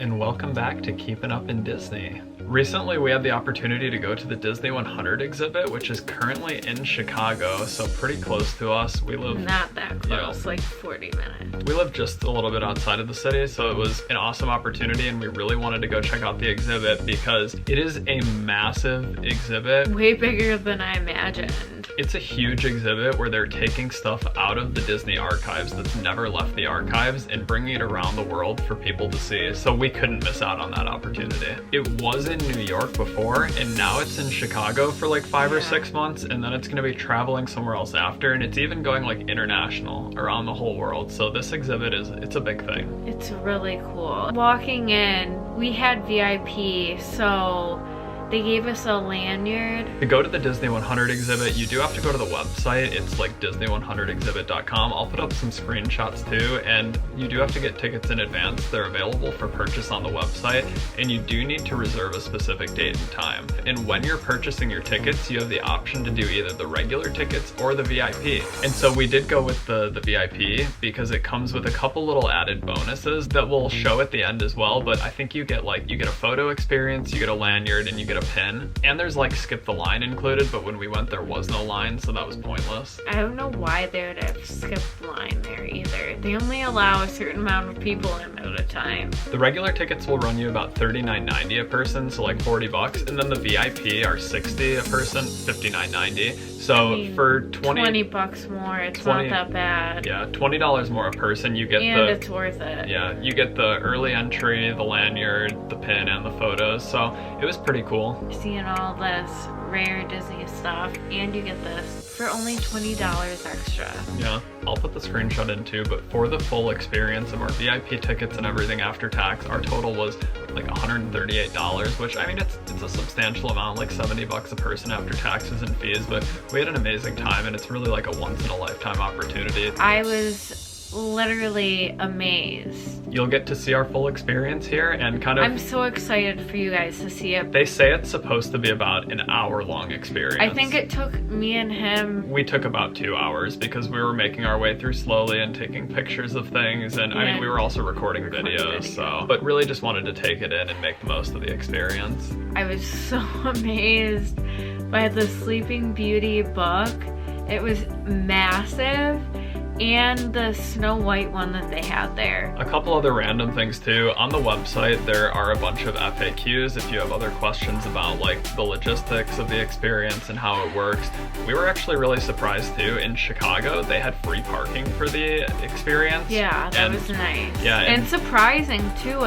and welcome back to Keeping Up in Disney. Recently we had the opportunity to go to the Disney100 exhibit, which is currently in Chicago, so pretty close to us. We live not that close, like 40 minutes. We live just a little bit outside of the city, so it was an awesome opportunity and we really wanted to go check out the exhibit because it is a massive exhibit. Way bigger than I imagined. It's a huge exhibit where they're taking stuff out of the Disney Archives that's never left the archives and bringing it around the world for people to see, so we couldn't miss out on that opportunity. It was in New York before, and now it's in Chicago for like 5 or 6 months, and then it's gonna be traveling somewhere else after, and it's even going like international around the whole world. So this exhibit it's a big thing. It's really cool. Walking in, we had VIP, so they gave us a lanyard. To go to the Disney100 exhibit, you do have to go to the website. It's like Disney100exhibit.com. I'll put up some screenshots too, and you do have to get tickets in advance. They're available for purchase on the website, and you do need to reserve a specific date and time. And when you're purchasing your tickets, you have the option to do either the regular tickets or the VIP. And so we did go with the VIP because it comes with a couple little added bonuses that we'll show at the end as well, but I think you get a photo experience, you get a lanyard, and you get a pin, and there's like skip the line included, but when we went there was no line, so that was pointless. I don't know why they would have skipped the line there either. They only allow a certain amount of people in at a time. The regular tickets will run you about $39.90 a person, so like 40 bucks, and then the VIP are $60 a person, $59.90. So I mean, for 20 bucks more, it's not that bad. Yeah, $20 more a person, you get and it's worth it. Yeah, you get the early entry, the lanyard, the pin, and the photos, so it was pretty cool. Seeing all this rare Disney stuff, and you get this for only $20 extra. Yeah, I'll put the screenshot in too, but for the full experience of our VIP tickets and everything after tax, our total was like $138, which I mean, it's a substantial amount, like 70 bucks a person after taxes and fees, but we had an amazing time, and it's really like a once in a lifetime opportunity. I was literally amazed. You'll get to see our full experience here, and I'm so excited for you guys to see it. They say it's supposed to be about an hour-long experience. I think it took me and him... We took about 2 hours because we were making our way through slowly and taking pictures of things, and I mean, we were also recording videos, so... But really just wanted to take it in and make the most of the experience. I was so amazed by the Sleeping Beauty book. It was massive. And the Snow White one that they had there. A couple other random things too. On the website, there are a bunch of FAQs if you have other questions about like the logistics of the experience and how it works. We were actually really surprised too. In Chicago, they had free parking for the experience. Yeah, that was nice. Yeah, and surprising too,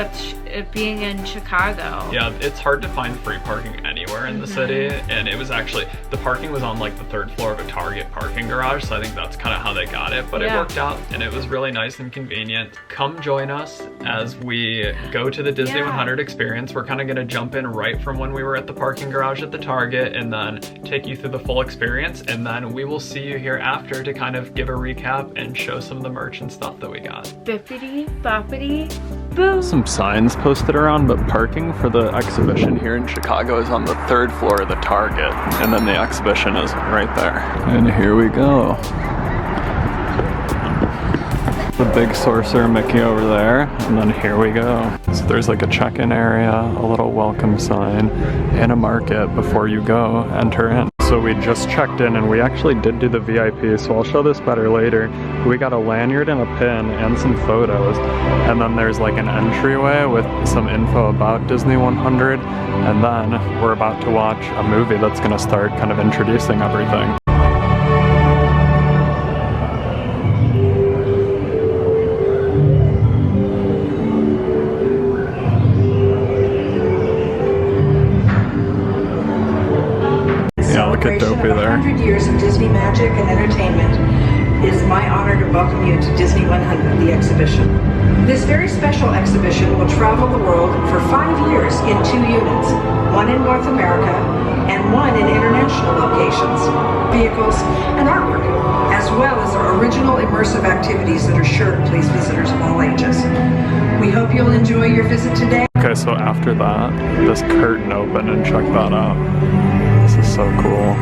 it being in Chicago. Yeah, it's hard to find free parking anywhere in the city, and it was actually, the parking was on like the 3rd floor of a Target parking garage, so I think that's kind of how they got it. But it worked out, and it was really nice and convenient. Come join us as we go to the Disney100 experience. We're kind of going to jump in right from when we were at the parking garage at the Target, and then take you through the full experience, and then we will see you here after to kind of give a recap and show some of the merch and stuff that we got. Bippity boppity boo. Some signs posted around, but parking for the exhibition here in Chicago is on the 3rd floor of the Target, and then the exhibition is right there. And here we go. The big sorcerer Mickey over there, and then here we go. So there's like a check-in area, a little welcome sign, and a market before you go enter in. So we just checked in, and we actually did do the VIP, so I'll show this better later. We got a lanyard and a pin and some photos, and then there's like an entryway with some info about Disney100, and then we're about to watch a movie that's gonna start kind of introducing everything. Look at Dopey there. 100 years of Disney magic and entertainment. It is my honor to welcome you to Disney100, the exhibition. This very special exhibition will travel the world for 5 years in 2 units, one in North America and one in international locations, vehicles, and artwork, as well as our original immersive activities that are sure to please visitors of all ages. We hope you'll enjoy your visit today. Okay, so after that, this curtain opened, and check that out. This is so cool.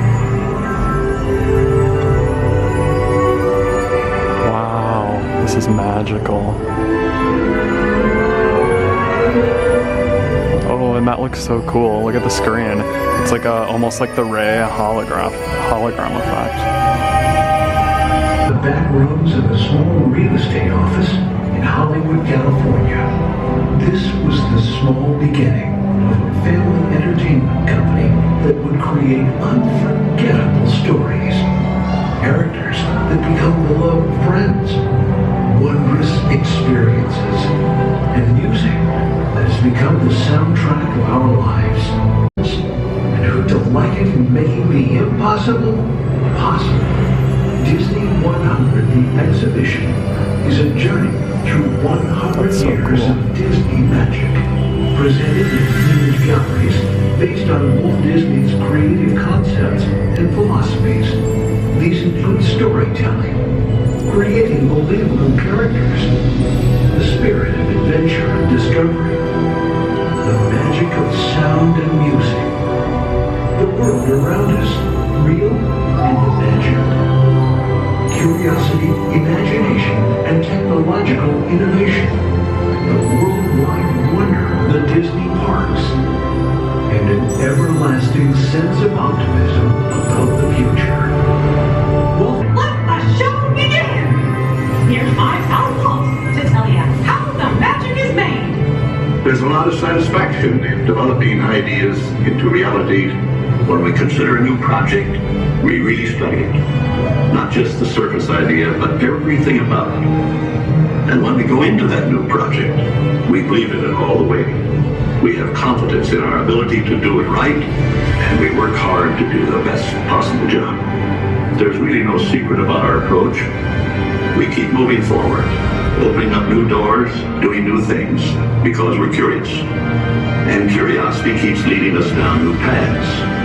Wow, this is magical. and that looks so cool. Look at the screen. It's like almost like the Ray hologram effect. The back rooms of a small real estate office in Hollywood, California. This was the small beginning of a family entertainment company that would create unforgettable stories. Characters that become beloved friends, wondrous experiences, and music that has become the soundtrack of our lives. And who delighted in making the impossible possible. Disney100, the exhibition, is a journey through 100 years of Disney magic, presented in huge galleries based on Walt Disney's creative concepts and philosophies. These include storytelling, creating believable characters, the spirit of adventure and discovery, the magic of sound and music, the world around us, real and imagined. Curiosity, imagination, and technological innovation. The worldwide wonder of the Disney parks. And an everlasting sense of optimism about the future. Let the show begin! Here's my pal Walt to tell you how the magic is made. There's a lot of satisfaction in developing ideas into reality. When we consider a new project, we really study it. Not just the surface idea, but everything about it. And when we go into that new project, we believe in it all the way. We have confidence in our ability to do it right, and we work hard to do the best possible job. There's really no secret about our approach. We keep moving forward, opening up new doors, doing new things, because we're curious. And curiosity keeps leading us down new paths.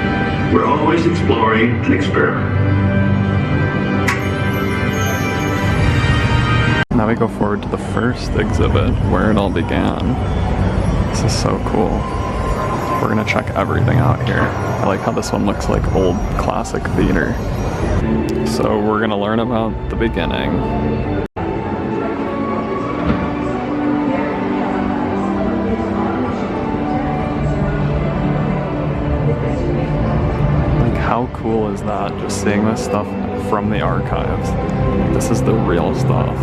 We're always exploring and experimenting. Now we go forward to the first exhibit, where it all began. This is so cool. We're gonna check everything out here. I like how this one looks like old classic theater. So we're gonna learn about the beginning. How cool is that, just seeing this stuff from the archives? This is the real stuff.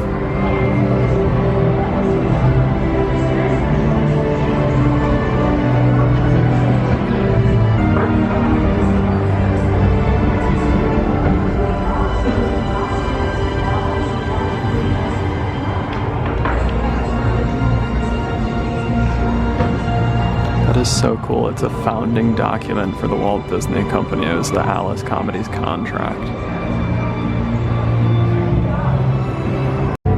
That is so cool. It's a founding document for the Walt Disney Company. It was the Alice Comedies contract.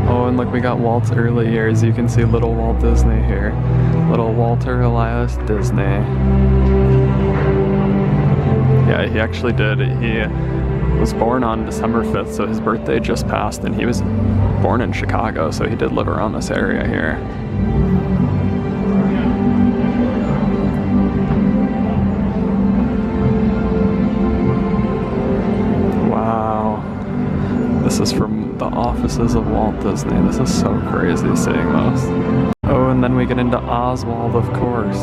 Oh, and look, we got Walt's early years. You can see little Walt Disney here. Little Walter Elias Disney. Yeah, he actually did. He was born on December 5th, so his birthday just passed, and he was born in Chicago, so he did live around this area here. This is from the offices of Walt Disney. This is so crazy seeing this. Oh, and then we get into Oswald, of course.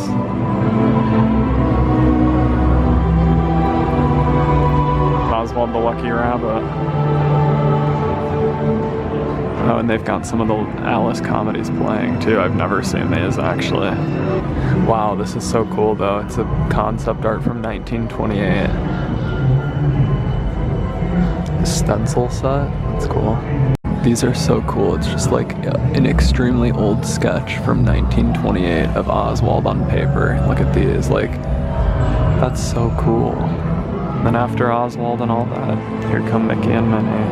Oswald the Lucky Rabbit. Oh, and they've got some of the Alice comedies playing too. I've never seen these actually. Wow, this is so cool though. It's a concept art from 1928. Stencil set. That's cool. These are so cool. It's just like an extremely old sketch from 1928 of Oswald on paper. Look at these. Like, that's so cool. And then after Oswald and all that, here come Mickey and Minnie.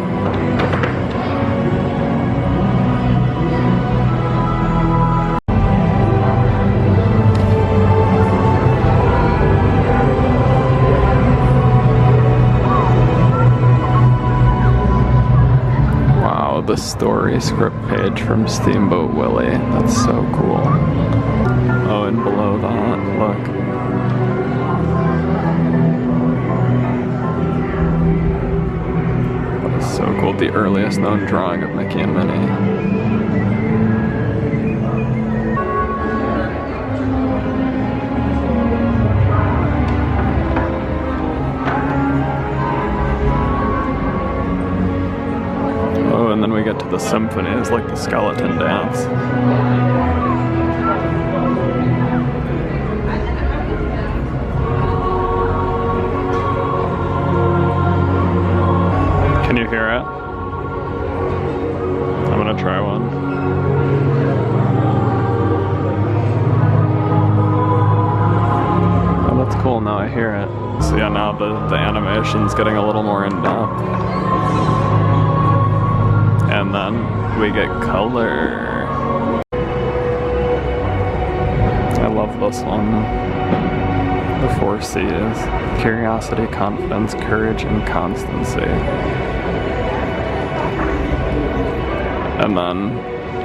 The story script page from Steamboat Willie. That's so cool. Oh, and below that, look. That is so cool. The earliest known drawing of Mickey and Minnie. symphony is like the skeleton dance. Can you hear it? I'm gonna try one. Oh, that's cool, now I hear it. So yeah, now the animation's getting a little more in-depth. And then we get color. I love this one. The 4 C's. Curiosity, confidence, courage, and constancy. And then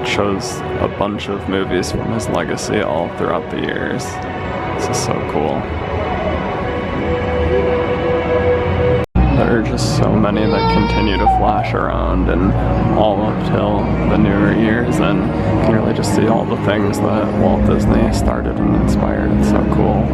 shows a bunch of movies from his legacy all throughout the years. This is so cool. There are just so many that continue to flash around and all up till the newer years, and you can really just see all the things that Walt Disney started and inspired. It's so cool.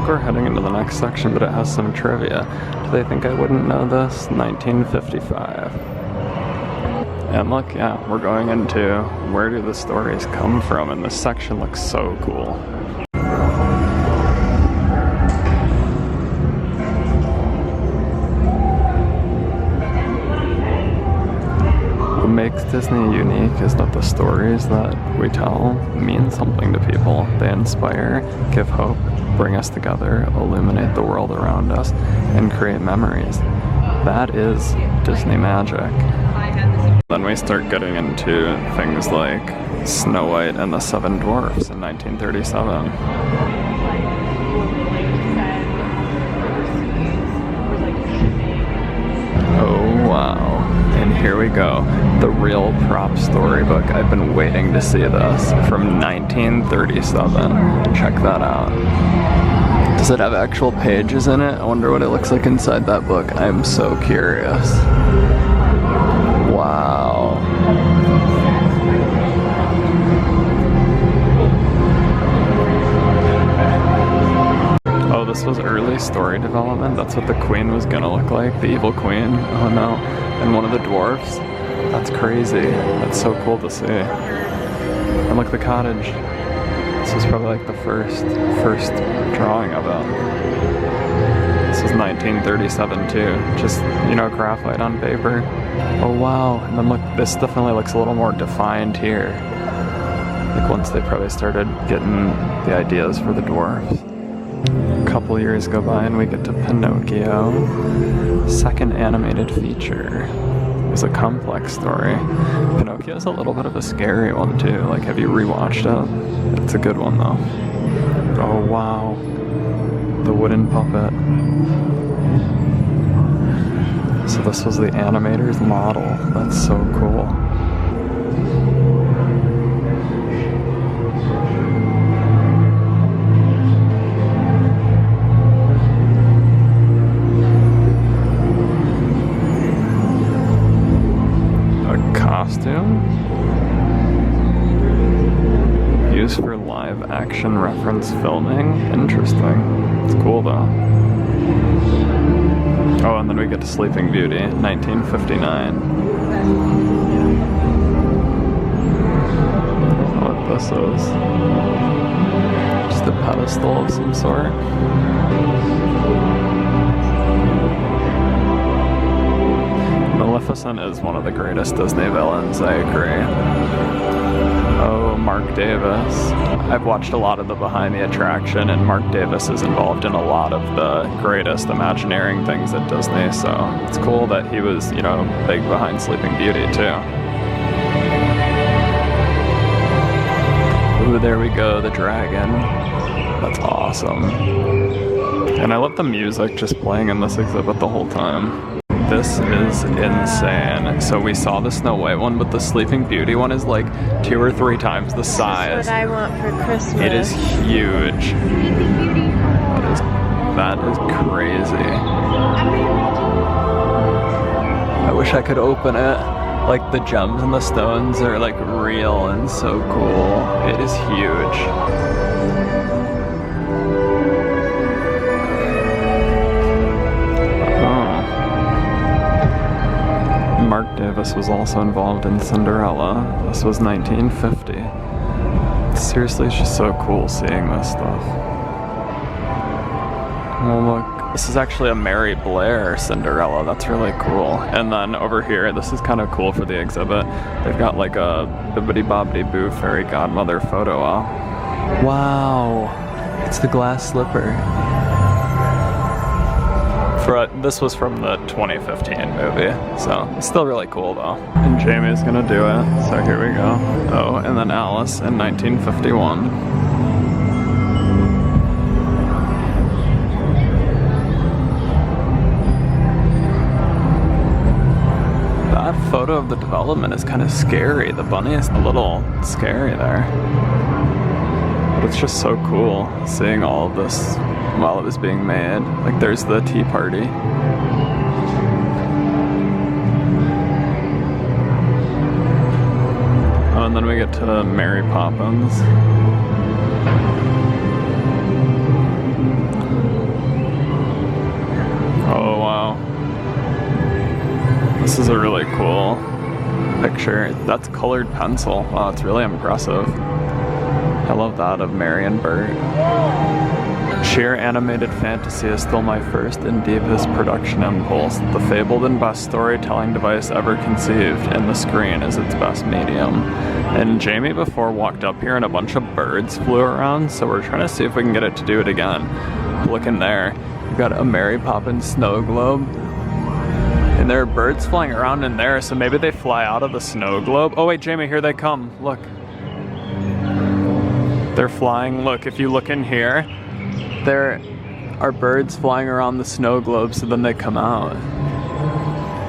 We're heading into the next section, but it has some trivia. Do they think I wouldn't know this? 1955. And look, yeah, we're going into where do the stories come from, and this section looks so cool. What makes Disney unique is that the stories that we tell mean something to people. They inspire, give hope, bring us together, illuminate the world around us, and create memories. That is Disney magic. Then we start getting into things like Snow White and the Seven Dwarfs in 1937. Oh wow. And here we go. The real prop storybook. I've been waiting to see this from 1937. Check that out. Does it have actual pages in it? I wonder what it looks like inside that book. I'm so curious. Wow. Oh, this was early story development. That's what the queen was gonna look like. The evil queen. Oh no. And one of the dwarfs. That's crazy. That's so cool to see. And look, the cottage. This was probably like the first drawing of it. This was 1937 too. Just, you know, graphite on paper. Oh wow. And then look, this definitely looks a little more defined here. Like once they probably started getting the ideas for the dwarfs. A couple years go by and we get to Pinocchio. Second animated feature. It was a complex story. Pinocchio's a little bit of a scary one too. Like, have you rewatched it? It's a good one though. Oh wow. The wooden puppet. So this was the animator's model. That's so cool. Costume used for live action reference filming. Interesting. It's cool though. Oh, and then we get to Sleeping Beauty, 1959. What this is? Just a pedestal of some sort. Maleficent is one of the greatest Disney villains, I agree. Oh, Mark Davis. I've watched a lot of the Behind the Attraction, and Mark Davis is involved in a lot of the greatest Imagineering things at Disney, so it's cool that he was, you know, big behind Sleeping Beauty, too. Ooh, there we go, the dragon. That's awesome. And I love the music just playing in this exhibit the whole time. This is insane. So we saw the Snow White one, but the Sleeping Beauty one is like 2 or 3 times the size. This is what I want for Christmas. It is huge. That is crazy. I wish I could open it. Like the gems and the stones are like real and so cool. It is huge. Mark Davis was also involved in Cinderella. This was 1950. Seriously, it's just so cool seeing this stuff. Oh look, this is actually a Mary Blair Cinderella. That's really cool. And then over here, this is kind of cool for the exhibit. They've got like a Bibbidi Bobbidi Boo fairy godmother photo op. Wow, it's the glass slipper. This was from the 2015 movie, so it's still really cool though. And Jamie's gonna do it, so here we go. Oh, and then Alice in 1951. That photo of the development is kind of scary. The bunny is a little scary there. But it's just so cool seeing all of this while it was being made. Like there's the tea party. Oh, and then we get to Mary Poppins. Oh wow. This is a really cool picture. That's colored pencil. Wow, it's really impressive. I love that of Mary and Bert. Sheer animated fantasy is still my first and deepest production impulse. The fabled and best storytelling device ever conceived, and the screen is its best medium. And Jamie before walked up here and a bunch of birds flew around, so we're trying to see if we can get it to do it again. Look in there. You've got a Mary Poppins snow globe. And there are birds flying around in there, so maybe they fly out of the snow globe. Oh wait, Jamie, here they come. Look. They're flying. Look, if you look in here, there are birds flying around the snow globe, so then they come out.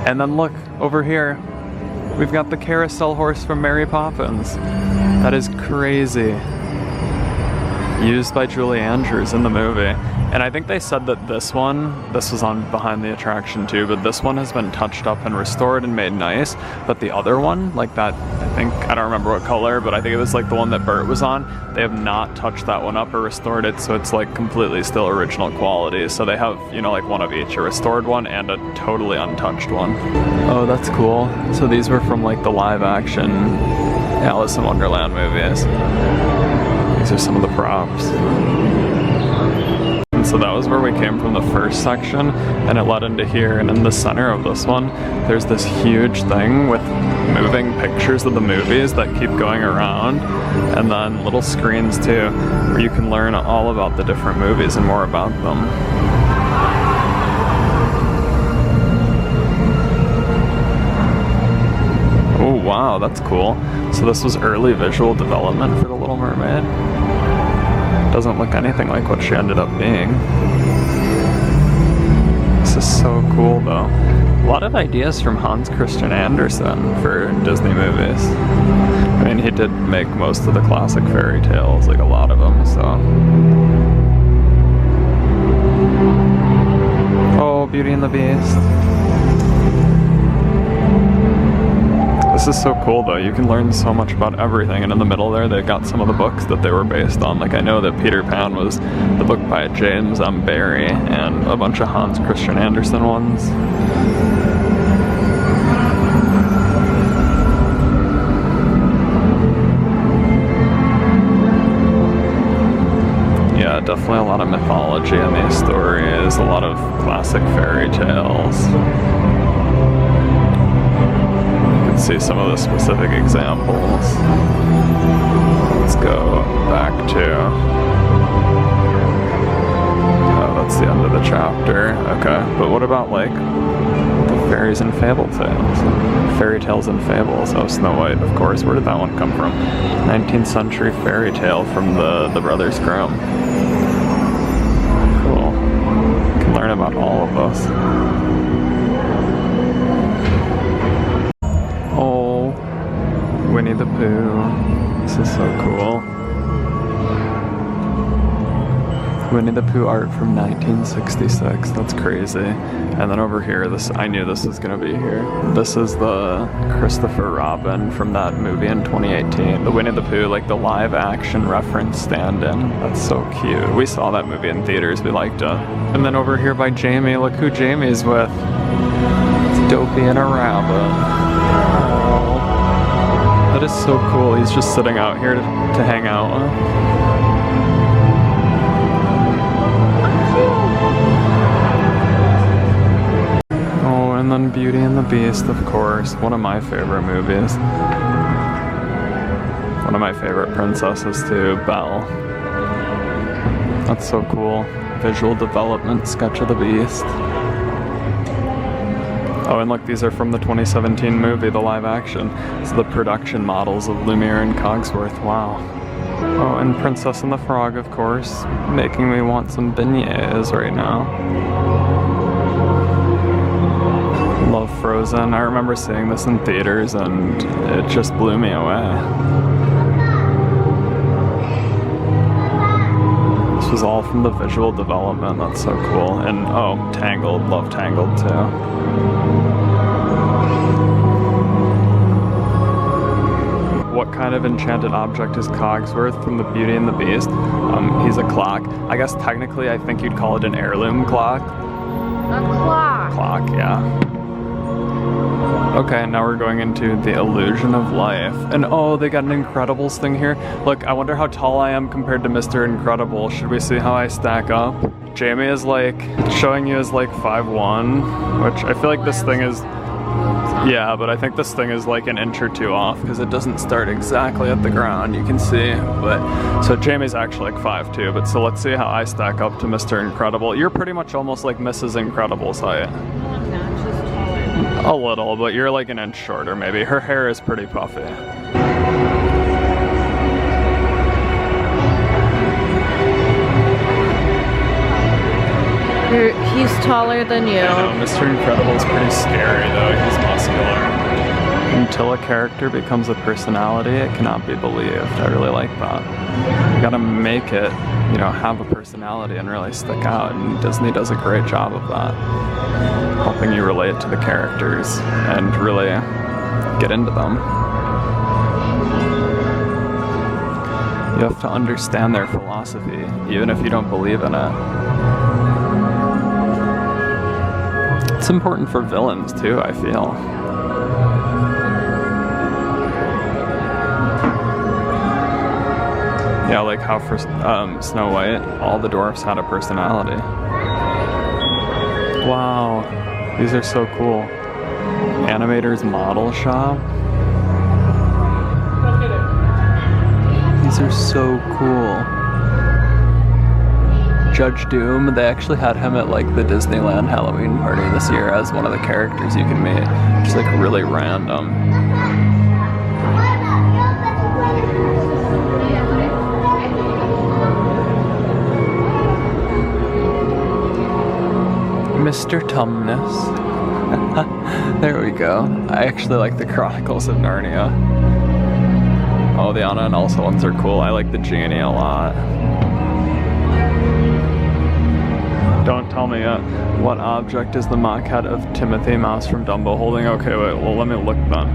And then look, over here, we've got the carousel horse from Mary Poppins. That is crazy. Used by Julie Andrews in the movie. And I think they said that this was on behind the attraction too, but this one has been touched up and restored and made nice. But the other one, like that, I don't remember what color, but I think it was like the one that Bert was on, they have not touched that one up or restored it, so it's like completely still original quality. So they have, you know, like one of each, a restored one and a totally untouched one. Oh, that's cool. So these were from like the live action Alice in Wonderland movies. These are some of the props. And so that was where we came from the first section, and it led into here, and in the center of this one, there's this huge thing with moving pictures of the movies that keep going around, and then little screens too, where you can learn all about the different movies and more about them. Oh wow, that's cool. So this was early visual development for The Little Mermaid. Doesn't look anything like what she ended up being. This is so cool though. A lot of ideas from Hans Christian Andersen for Disney movies. I mean, he did make most of the classic fairy tales, like a lot of them, so. Oh, Beauty and the Beast. This is so cool though, you can learn so much about everything, and in the middle there they've got some of the books that they were based on. Like I know that Peter Pan was the book by James M. Barrie, and a bunch of Hans Christian Andersen ones. Yeah, definitely a lot of mythology in these stories, a lot of classic fairy tales. See some of the specific examples. Let's go back to, oh, that's the end of the chapter. Okay, but what about like the fairies and fable tales? Fairy tales and fables. Oh, Snow White, of course. Where did that one come from? 19th century fairy tale from the Brothers Grimm. Cool. out all of us. Oh, Winnie the Pooh. This is so cool. Winnie the Pooh art from 1966. That's crazy. And then over here, I knew this was gonna be here. This is the Christopher Robin from that movie in 2018. The Winnie the Pooh, like the live action reference stand-in. That's so cute. We saw that movie in theaters. We liked it. And then over here by Jamie, look who Jamie's with. It's Dopey and a rabbit. Oh, that is so cool. He's just sitting out here to hang out. And then Beauty and the Beast, of course, one of my favorite movies. One of my favorite princesses too, Belle. That's so cool. Visual development sketch of the Beast. Oh, and look, these are from the 2017 movie, the live action. It's the production models of Lumiere and Cogsworth, wow. Oh, and Princess and the Frog, of course, making me want some beignets right now. Love Frozen. I remember seeing this in theaters and it just blew me away. This was all from the visual development. That's so cool. And oh, Tangled. Love Tangled too. What kind of enchanted object is Cogsworth from the Beauty and the Beast? He's a clock. I guess technically I think you'd call it an heirloom clock. A clock. Clock, yeah. Okay, now we're going into the illusion of life. And oh, they got an Incredibles thing here. Look, I wonder how tall I am compared to Mr. Incredible. Should we see how I stack up? Jamie is like, showing you as like 5'1", which I feel like this thing is, yeah, but I think this thing is like an inch or two off because it doesn't start exactly at the ground, you can see. But so Jamie's actually like 5'2", but so let's see how I stack up to Mr. Incredible. You're pretty much almost like Mrs. Incredible's height. A little, but you're like an inch shorter maybe. Her hair is pretty puffy. He's taller than you. I know, Mr. Incredible's pretty scary though. He's muscular. Until a character becomes a personality, it cannot be believed. I really like that. You gotta make it, you know, have a personality and really stick out, and Disney does a great job of that. Helping you relate to the characters and really get into them. You have to understand their philosophy, even if you don't believe in it. It's important for villains too, I feel. Yeah, like how for Snow White, all the dwarfs had a personality. Wow, these are so cool. Animator's Model Shop. These are so cool. Judge Doom, they actually had him at like the Disneyland Halloween party this year as one of the characters you can meet. Just like really random. Mr. Tumnus. There we go. I actually like the Chronicles of Narnia. Oh, the Anna and Elsa ones are cool. I like the Genie a lot. Don't tell me what object is the mock head of Timothy Mouse from Dumbo holding? Okay, wait, well let me look then.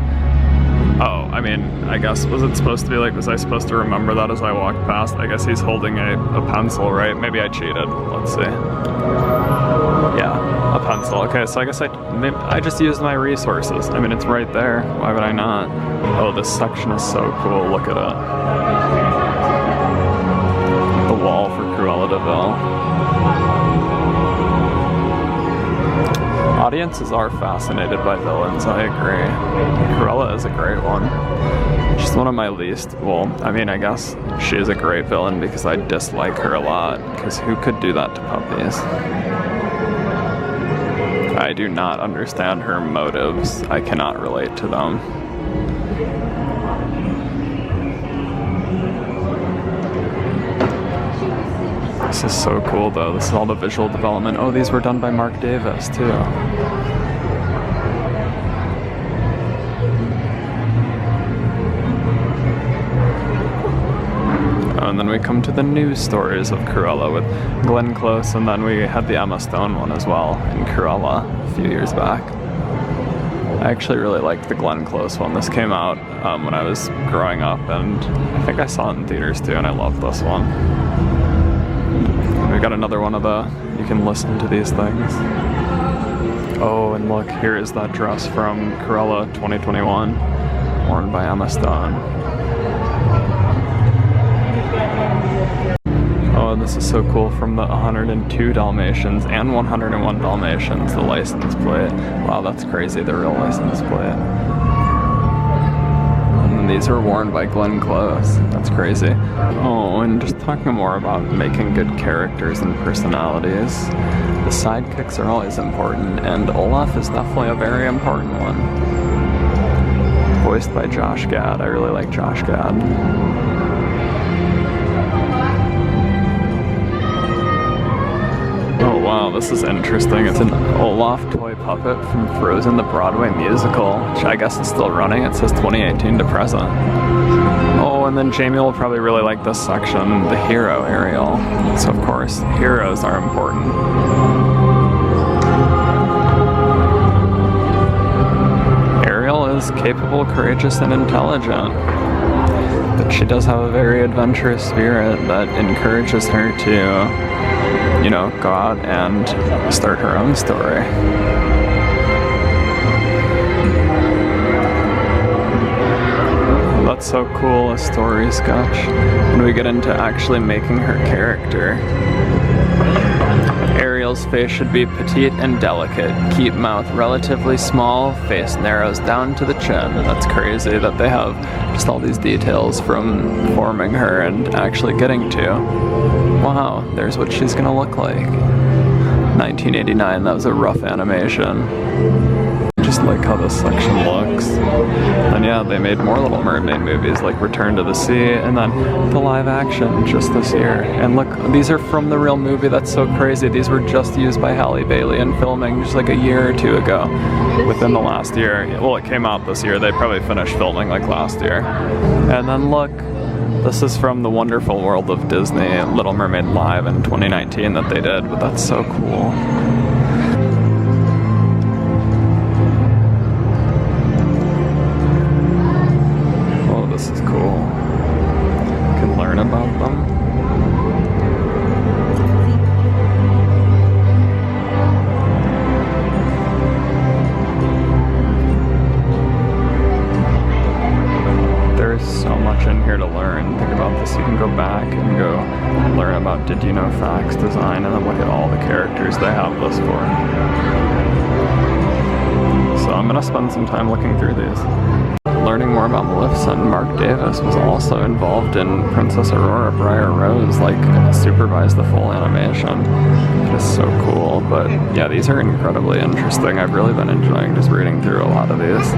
Oh, I mean, I guess, was it supposed to be like, was I supposed to remember that as I walked past? I guess he's holding a pencil, right? Maybe I cheated. Let's see. Yeah, a pencil. Okay, so I guess I just used my resources. I mean, it's right there. Why would I not? Oh, this section is so cool. Look at it. The wall for Cruella de Vil. Audiences are fascinated by villains, I agree. Cruella is a great one. She's one of my least, well, I mean, I guess she is a great villain because I dislike her a lot, because who could do that to puppies? I do not understand her motives. I cannot relate to them. This is so cool though. This is all the visual development. Oh, these were done by Mark Davis too. And then we come to the news stories of Cruella with Glenn Close, and then we had the Emma Stone one as well in Cruella a few years back. I actually really liked the Glenn Close one. This came out when I was growing up, and I think I saw it in theaters too, and I loved this one. We got another one of the, you can listen to these things. Oh, and look, here is that dress from Cruella 2021, worn by Emma Stone. Oh, this is so cool, from the 102 Dalmatians and 101 Dalmatians, the license plate. Wow, that's crazy, the real license plate. And then these are worn by Glenn Close. That's crazy. Oh, and just talking more about making good characters and personalities. The sidekicks are always important, and Olaf is definitely a very important one. Voiced by Josh Gad. I really like Josh Gad. Oh wow, this is interesting. It's an Olaf toy puppet from Frozen, the Broadway musical, which I guess is still running. It says 2018 to present. Oh, and then Jamie will probably really like this section, the hero Ariel. So of course, heroes are important. Ariel is capable, courageous, and intelligent. But she does have a very adventurous spirit that encourages her to, you know, go out and start her own story. That's so cool, a story sketch. When we get into actually making her character. Ariel's face should be petite and delicate. Keep mouth relatively small, face narrows down to the chin. That's crazy that they have just all these details from forming her and actually getting to. Wow, there's what she's gonna look like. 1989, that was a rough animation. Just like how this section looks. And yeah, they made more Little Mermaid movies like Return to the Sea, and then the live action just this year. And look, these are from the real movie. That's so crazy. These were just used by Halle Bailey in filming just like a year or two ago, within the last year. Well, it came out this year. They probably finished filming like last year. And then look, this is from The Wonderful World of Disney, Little Mermaid Live in 2019 that they did, but that's so cool. Oh, this is cool. You can learn about them. There's so much in here to learn. Think about this. You can go back and go learn about Did You Know Facts design, and then look at all the characters they have this for. So I'm gonna spend some time looking through these. Learning more about Maleficent, Mark Davis was also involved in Princess Aurora Briar Rose, like supervised the full animation. It is so cool, but yeah, these are incredibly interesting. I've really been enjoying just reading through a lot of these.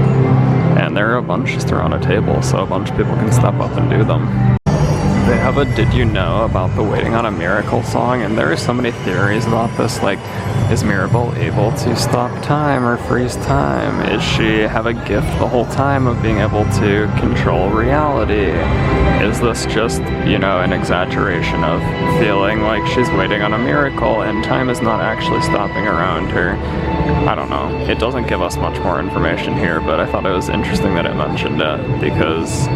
And there are a bunch just around a table, so a bunch of people can step up and do them. They have a Did You Know about the Waiting on a Miracle song, and there are so many theories about this, like, is Mirabel able to stop time or freeze time? Is she have a gift the whole time of being able to control reality? Is this just, you know, an exaggeration of feeling like she's waiting on a miracle and time is not actually stopping around her? I don't know. It doesn't give us much more information here, but I thought it was interesting that it mentioned it, because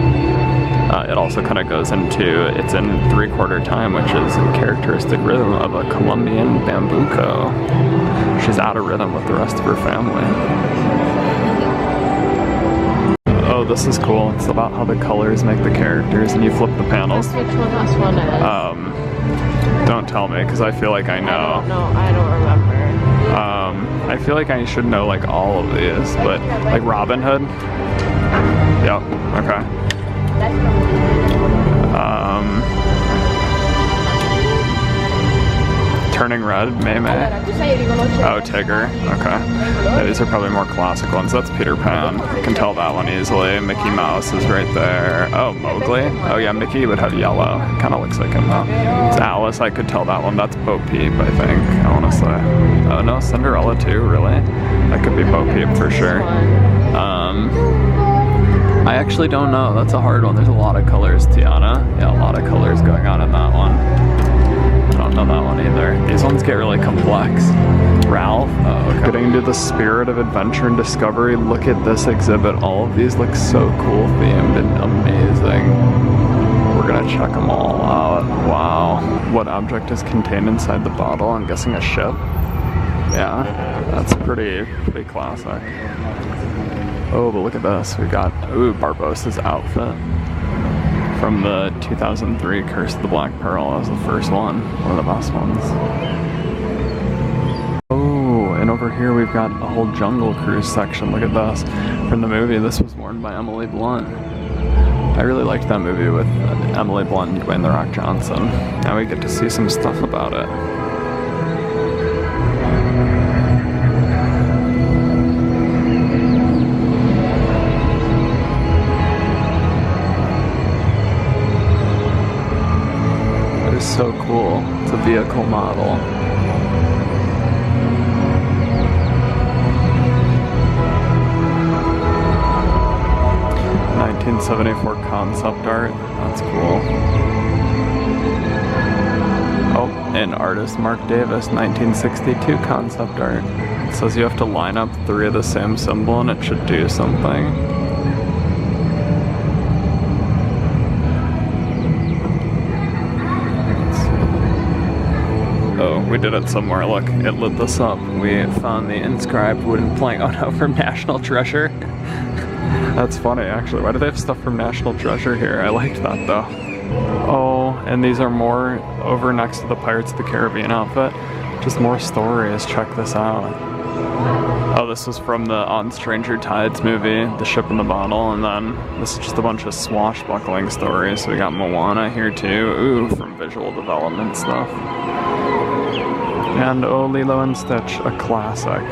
it also kind of goes into, it's in 3/4 time, which is a characteristic rhythm of a Colombian bambuco. She's out of rhythm with the rest of her family. Oh, this is cool. It's about how the colors make the characters, and you flip the panels. Which one this one is? Don't tell me, because I feel like I know. No, I don't remember. I feel like I should know like all of these, but like Robin Hood. Yep. Okay. Turning Red, Mei Mei. Oh, Tigger. Okay. Yeah, these are probably more classic ones. That's Peter Pan. You can tell that one easily. Mickey Mouse is right there. Oh, Mowgli. Oh yeah, Mickey would have yellow. Kind of looks like him though. It's Alice. I could tell that one. That's Bo Peep, I think. I want to say. Oh no, Cinderella too. Really? That could be Bo Peep for sure. I actually don't know. That's a hard one. There's a lot of colors. Tiana. Yeah, a lot of colors going on in that one. I don't know that one either. These ones get really complex. Ralph. Oh, okay. Getting into the spirit of adventure and discovery. Look at this exhibit. All of these look so cool themed and amazing. We're gonna check them all out. Wow. What object is contained inside the bottle? I'm guessing a ship. Yeah, that's pretty classic. Oh, but look at this. We got, ooh, Barbossa's outfit from the 2003 Curse of the Black Pearl. That was the first one of the best ones. Oh, and over here we've got a whole Jungle Cruise section. Look at this. From the movie, this was worn by Emily Blunt. I really liked that movie with Emily Blunt and Dwayne "The Rock" Johnson. Now we get to see some stuff about it. So cool. It's a vehicle model. '74 concept art. That's cool. Oh, and artist Mark Davis, 1962 concept art. It says you have to line up 3 of the same symbol and it should do something. Oh, we did it somewhere. Look, it lit this up. We found the inscribed wooden plank. Oh no, from National Treasure. That's funny, actually. Why do they have stuff from National Treasure here? I liked that, though. Oh, and these are more over next to the Pirates of the Caribbean outfit. Just more stories. Check this out. Oh, this was from the On Stranger Tides movie, The Ship in the Bottle, and then this is just a bunch of swashbuckling stories. So we got Moana here, too. Ooh, from visual development stuff. And oh, Lilo and Stitch, a classic.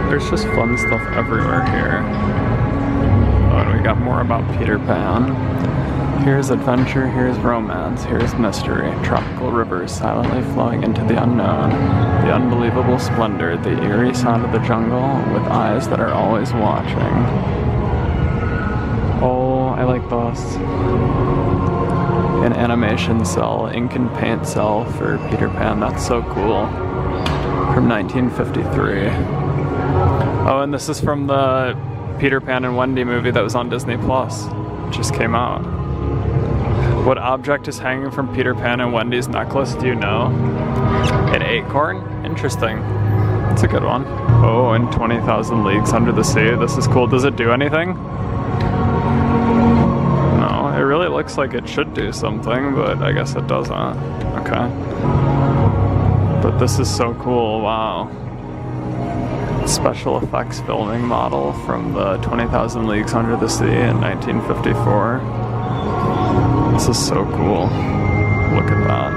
There's just fun stuff everywhere here. Oh, and we got more about Peter Pan. Here's adventure, here's romance, here's mystery. Tropical rivers silently flowing into the unknown. The unbelievable splendor, the eerie sound of the jungle with eyes that are always watching. Oh, I like those. An animation cell, ink and paint cell for Peter Pan. That's so cool. From 1953. Oh, and this is from the Peter Pan and Wendy movie that was on Disney Plus. It just came out. What object is hanging from Peter Pan and Wendy's necklace? Do you know? An acorn? Interesting. That's a good one. Oh, and 20,000 Leagues Under the Sea. This is cool. Does it do anything? No, it really looks like it should do something, but I guess it doesn't. Okay. But this is so cool. Wow. Special effects filming model from the 20,000 Leagues Under the Sea in 1954. This is so cool. Look at that.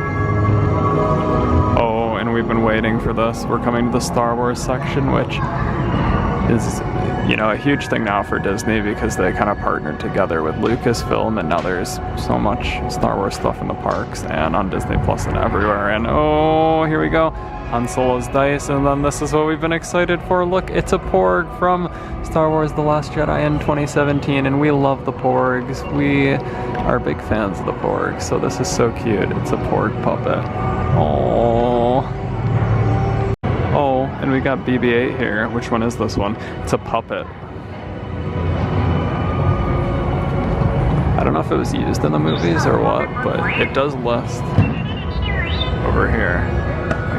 Oh, and we've been waiting for this. We're coming to the Star Wars section, which is, you know, a huge thing now for Disney because they kind of partnered together with Lucasfilm, and now there's so much Star Wars stuff in the parks and on Disney Plus and everywhere. And oh, here we go. Han Solo's dice, and then this is what we've been excited for. Look, it's a Porg from Star Wars The Last Jedi in 2017, and we love the Porgs. We are big fans of the Porgs, so this is so cute. It's a Porg puppet. Oh, and we got BB-8 here. Which one is this one? It's a puppet. I don't know if it was used in the movies or what, but it does list over here.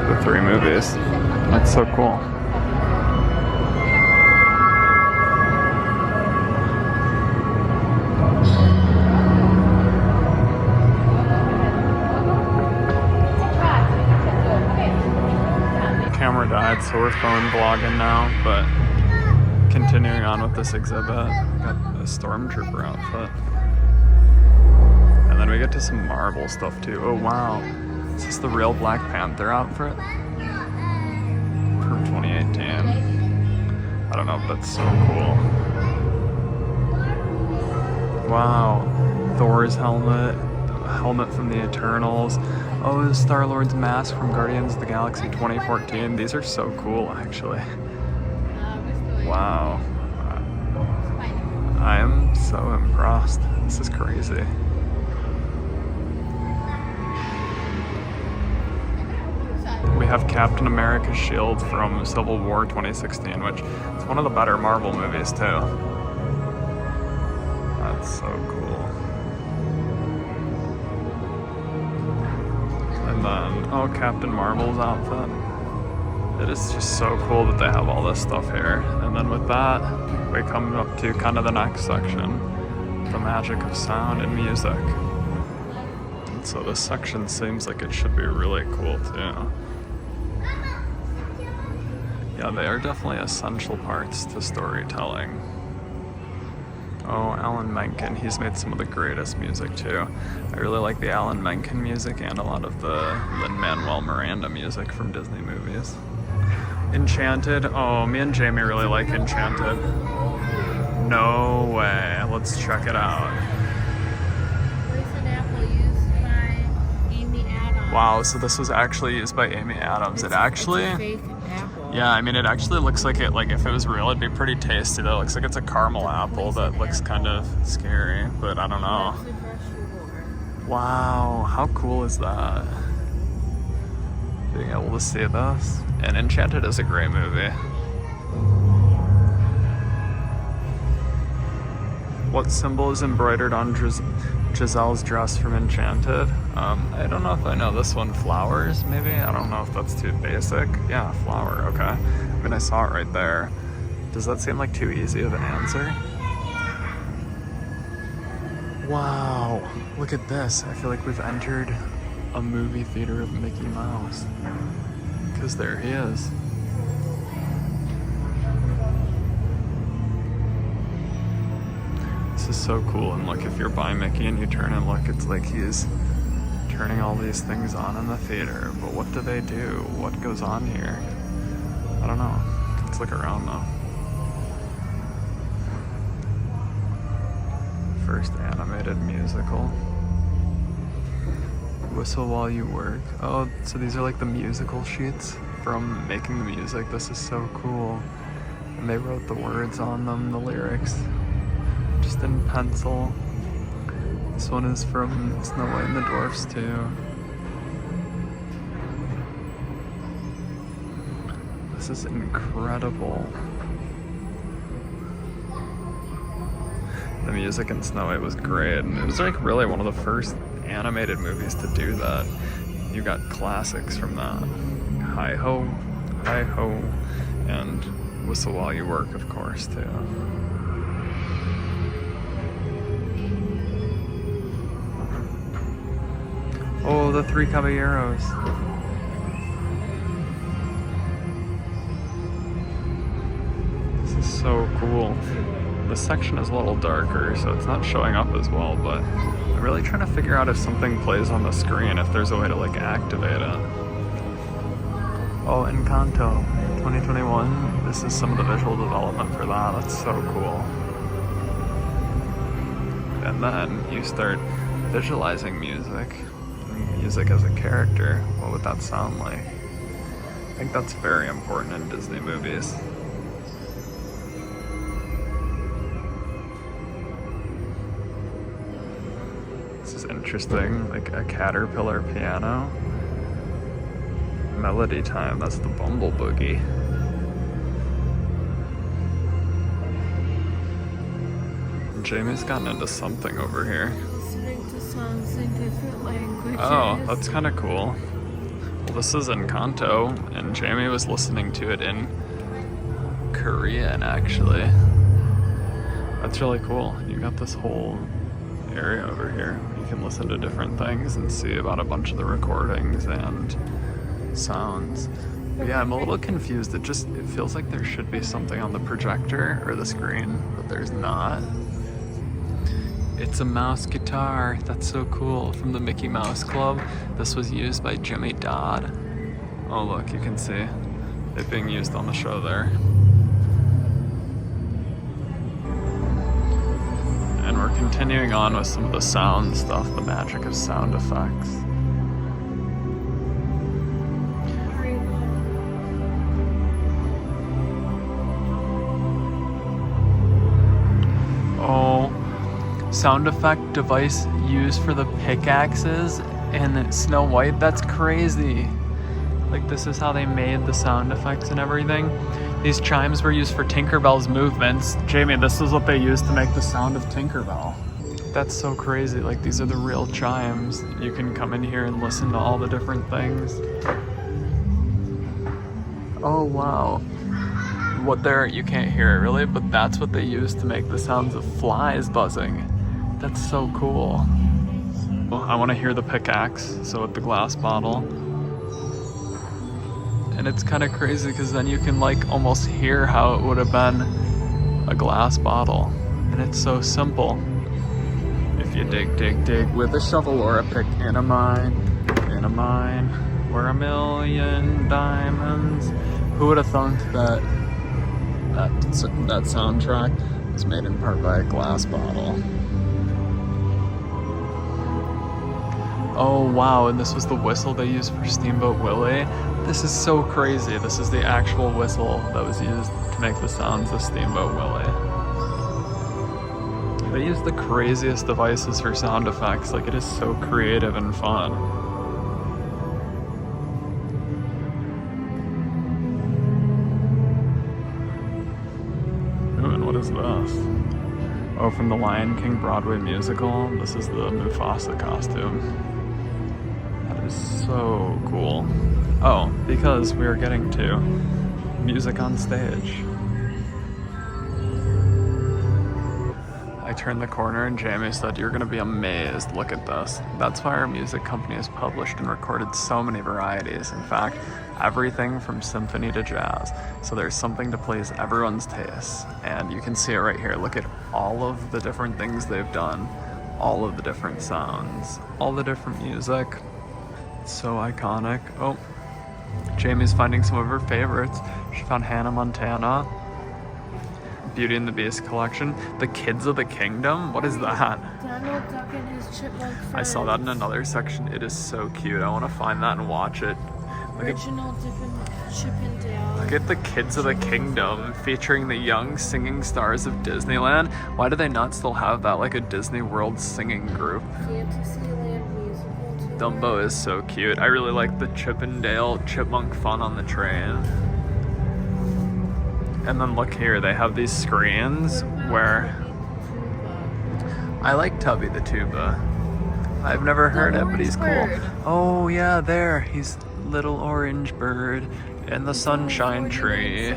The 3 movies. That's so cool. Camera died, so we're phone vlogging now, but Continuing on with this exhibit, we got a stormtrooper outfit. And then we get to some Marvel stuff too. Oh wow, is this the real Black Panther outfit? From 2018. I don't know, but that's so cool. Wow, Thor's helmet from the Eternals. Oh, Star-Lord's mask from Guardians of the Galaxy 2014. These are so cool, actually. Wow. I am so impressed. This is crazy. We have Captain America's shield from Civil War 2016, which is one of the better Marvel movies too. That's so cool. And then, oh, Captain Marvel's outfit. It is just so cool that they have all this stuff here. And then with that, we come up to kind of the next section, the magic of sound and music. And so this section seems like it should be really cool too. Yeah, they are definitely essential parts to storytelling. Oh, Alan Menken, he's made some of the greatest music too. I really like the Alan Menken music and a lot of the Lin-Manuel Miranda music from Disney movies. Enchanted, oh, me and Jamie really like Enchanted. No way, let's check it out. Wow, so this was actually used by Amy Adams. It actually... Yeah, I mean, it actually looks like it, like if it was real, it'd be pretty tasty though. It looks like it's a caramel apple that looks kind of scary, but I don't know. Wow, how cool is that? Being able to see this. And Enchanted is a great movie. What symbol is embroidered on Giselle's dress from Enchanted? I don't know if I know this one. Flowers, maybe? I don't know if that's too basic. Yeah, flower, okay. I mean, I saw it right there. Does that seem like too easy of an answer? Wow, look at this. I feel like we've entered a movie theater of Mickey Mouse. Because there he is. This is so cool, and look, if you're by Mickey and you turn and look, it's like he's turning all these things on in the theater. But what do they do? What goes on here? I don't know. Let's look around though. First animated musical. Whistle while you work. Oh, so these are like the musical sheets from making the music. This is so cool. And they wrote the words on them, the lyrics, just in pencil. This one is from Snow White and the Dwarfs too. This is incredible. The music in Snow White was great, and it was like really one of the first animated movies to do that. You got classics from that. Hi Ho, and Whistle While You Work, of course, too. Oh, the Three Caballeros. This is so cool. This section is a little darker, so it's not showing up as well, but I'm really trying to figure out if something plays on the screen, if there's a way to like activate it. Oh, Encanto 2021. This is some of the visual development for that. That's so cool. And then you start visualizing music as a character. What would that sound like? I think that's very important in Disney movies. This is interesting, like a caterpillar piano. Melody time, that's the Bumble Boogie. Jamie's gotten into something over here. Listening to songs in different languages. Oh, that's kind of cool. Well, this is Encanto, and Jamie was listening to it in Korean, actually. That's really cool. You got this whole area over here. You can listen to different things and see about a bunch of the recordings and sounds. Yeah, I'm a little confused. It feels like there should be something on the projector or the screen, but there's not. It's a mouse guitar. That's so cool. From the Mickey Mouse Club. This was used by Jimmy Dodd. Oh look, you can see it being used on the show there. And we're continuing on with some of the sound stuff, the magic of sound effects. Oh, sound effect device used for the pickaxes in Snow White. That's crazy. Like, this is how they made the sound effects and everything. These chimes were used for Tinkerbell's movements. Jamie, this is what they used to make the sound of Tinkerbell. That's so crazy. Like, these are the real chimes. You can come in here and listen to all the different things. Oh, wow. You can't hear it really, but that's what they used to make the sounds of flies buzzing. That's so cool. Well, I want to hear the pickaxe, so with the glass bottle. And it's kind of crazy because then you can like almost hear how it would have been a glass bottle. And it's so simple. If you dig with a shovel or a pick in a mine, where a million diamonds. Who would have thunk that soundtrack was made in part by a glass bottle? Oh wow, and this was the whistle they used for Steamboat Willie. This is so crazy. This is the actual whistle that was used to make the sounds of Steamboat Willie. They use the craziest devices for sound effects. Like, it is so creative and fun. Ooh, and what is this? Oh, from the Lion King Broadway musical. This is the Mufasa costume. So cool. Oh, because we are getting to music on stage. I turned the corner and Jamie said, "You're gonna be amazed, look at this." That's why our music company has published and recorded so many varieties. In fact, everything from symphony to jazz. So there's something to please everyone's tastes. And you can see it right here. Look at all of the different things they've done, all of the different sounds, all the different music. So iconic. Oh, Jamie's finding some of her favorites. She found Hannah Montana, Beauty and the Beast collection, The Kids of the Kingdom. What is that? Donald Duck and his chipmunk friends. I saw that in another section. It is so cute. I want to find that and watch it. Original Chip and Dale. Look at The Kids of the Kingdom, featuring the young singing stars of Disneyland. Why do they not still have that, like a Disney World singing group? Dumbo is so cute. I really like the Chip and Dale chipmunk fun on the train. And then look here, they have these screens where... I like Tubby the tuba. I've never heard it, but he's cool. Oh yeah, there. He's little orange bird in the sunshine tree.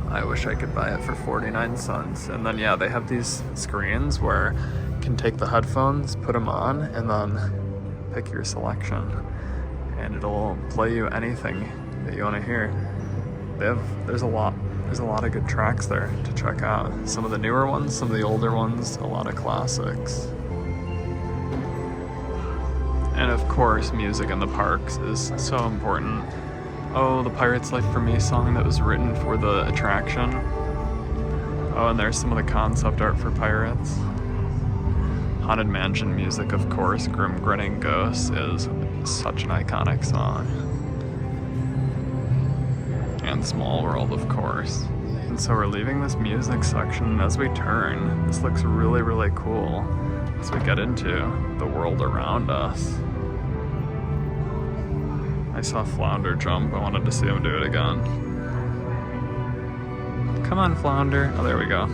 I wish I could buy it for 49 cents. And then yeah, they have these screens where you can take the headphones, put them on, and then pick your selection, and it'll play you anything that you want to hear. There's a lot of good tracks there to check out. Some of the newer ones, some of the older ones, a lot of classics. And of course, music in the parks is so important. Oh, the Pirate's Life for Me song that was written for the attraction. Oh, and there's some of the concept art for Pirates. Haunted Mansion music, of course. Grim Grinning Ghosts is such an iconic song. And Small World, of course. And so we're leaving this music section, and as we turn, this looks really, really cool as we get into the world around us. I saw Flounder jump. I wanted to see him do it again. Come on, Flounder. Oh, there we go.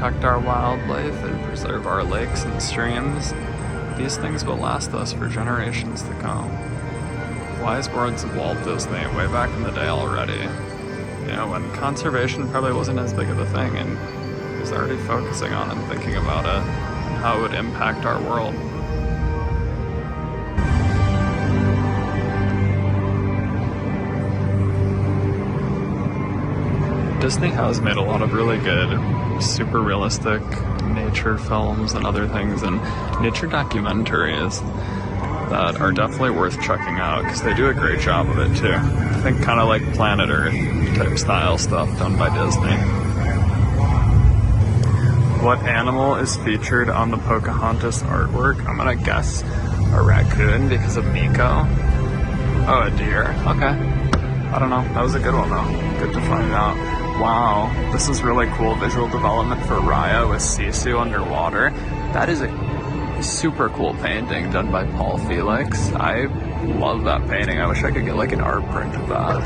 protect our wildlife and preserve our lakes and streams, these things will last us for generations to come. Wise words of Walt Disney way back in the day already. You know, when conservation probably wasn't as big of a thing, and he was already focusing on and thinking about it and how it would impact our world. Disney has made a lot of really good, super realistic nature films and other things, and nature documentaries that are definitely worth checking out because they do a great job of it too. I think kind of like Planet Earth type style stuff done by Disney. What animal is featured on the Pocahontas artwork? I'm gonna guess a raccoon because of Miko. Oh, a deer. Okay. I don't know. That was a good one though. Good to find out. Wow, this is really cool visual development for Raya with Sisu underwater. That is a super cool painting done by Paul Felix. I love that painting. I wish I could get like an art print of that.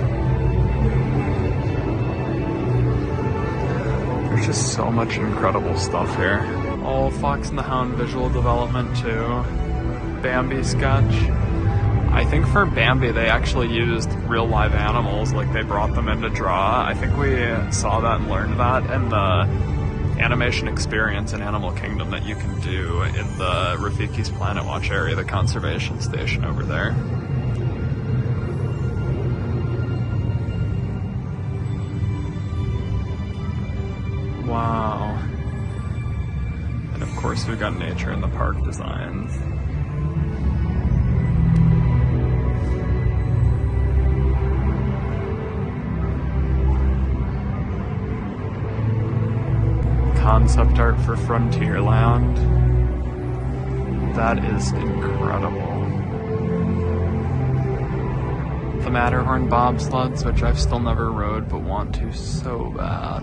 There's just so much incredible stuff here. Oh, Fox and the Hound visual development too. Bambi sketch. I think for Bambi they actually used real live animals, like they brought them in to draw. I think we saw that and learned that in the animation experience in Animal Kingdom that you can do in the Rafiki's Planet Watch area, the conservation station over there. Wow. And of course we've got nature in the park designs. Concept art for Frontierland. That is incredible. The Matterhorn bobsleds, which I've still never rode but want to so bad.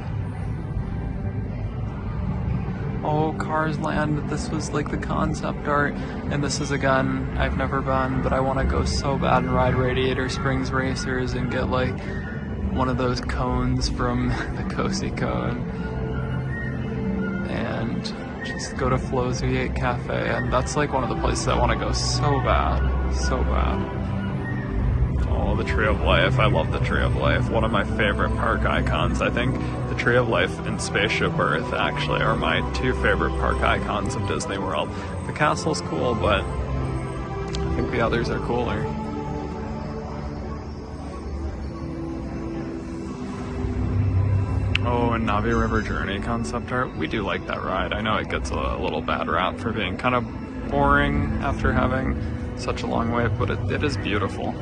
Oh, Cars Land, this was like the concept art, and this is again, I've never been, but I want to go so bad and ride Radiator Springs Racers and get like one of those cones from the Cozy Cone. And just go to Flo's V8 Cafe, and that's like one of the places I want to go so bad, so bad. Oh, the Tree of Life, I love the Tree of Life, one of my favorite park icons. I think the Tree of Life and Spaceship Earth actually are my two favorite park icons of Disney World. The castle's cool, but I think the others are cooler. Oh, and Navi River Journey concept art. We do like that ride. I know it gets a little bad rap for being kind of boring after having such a long wait, but it is beautiful.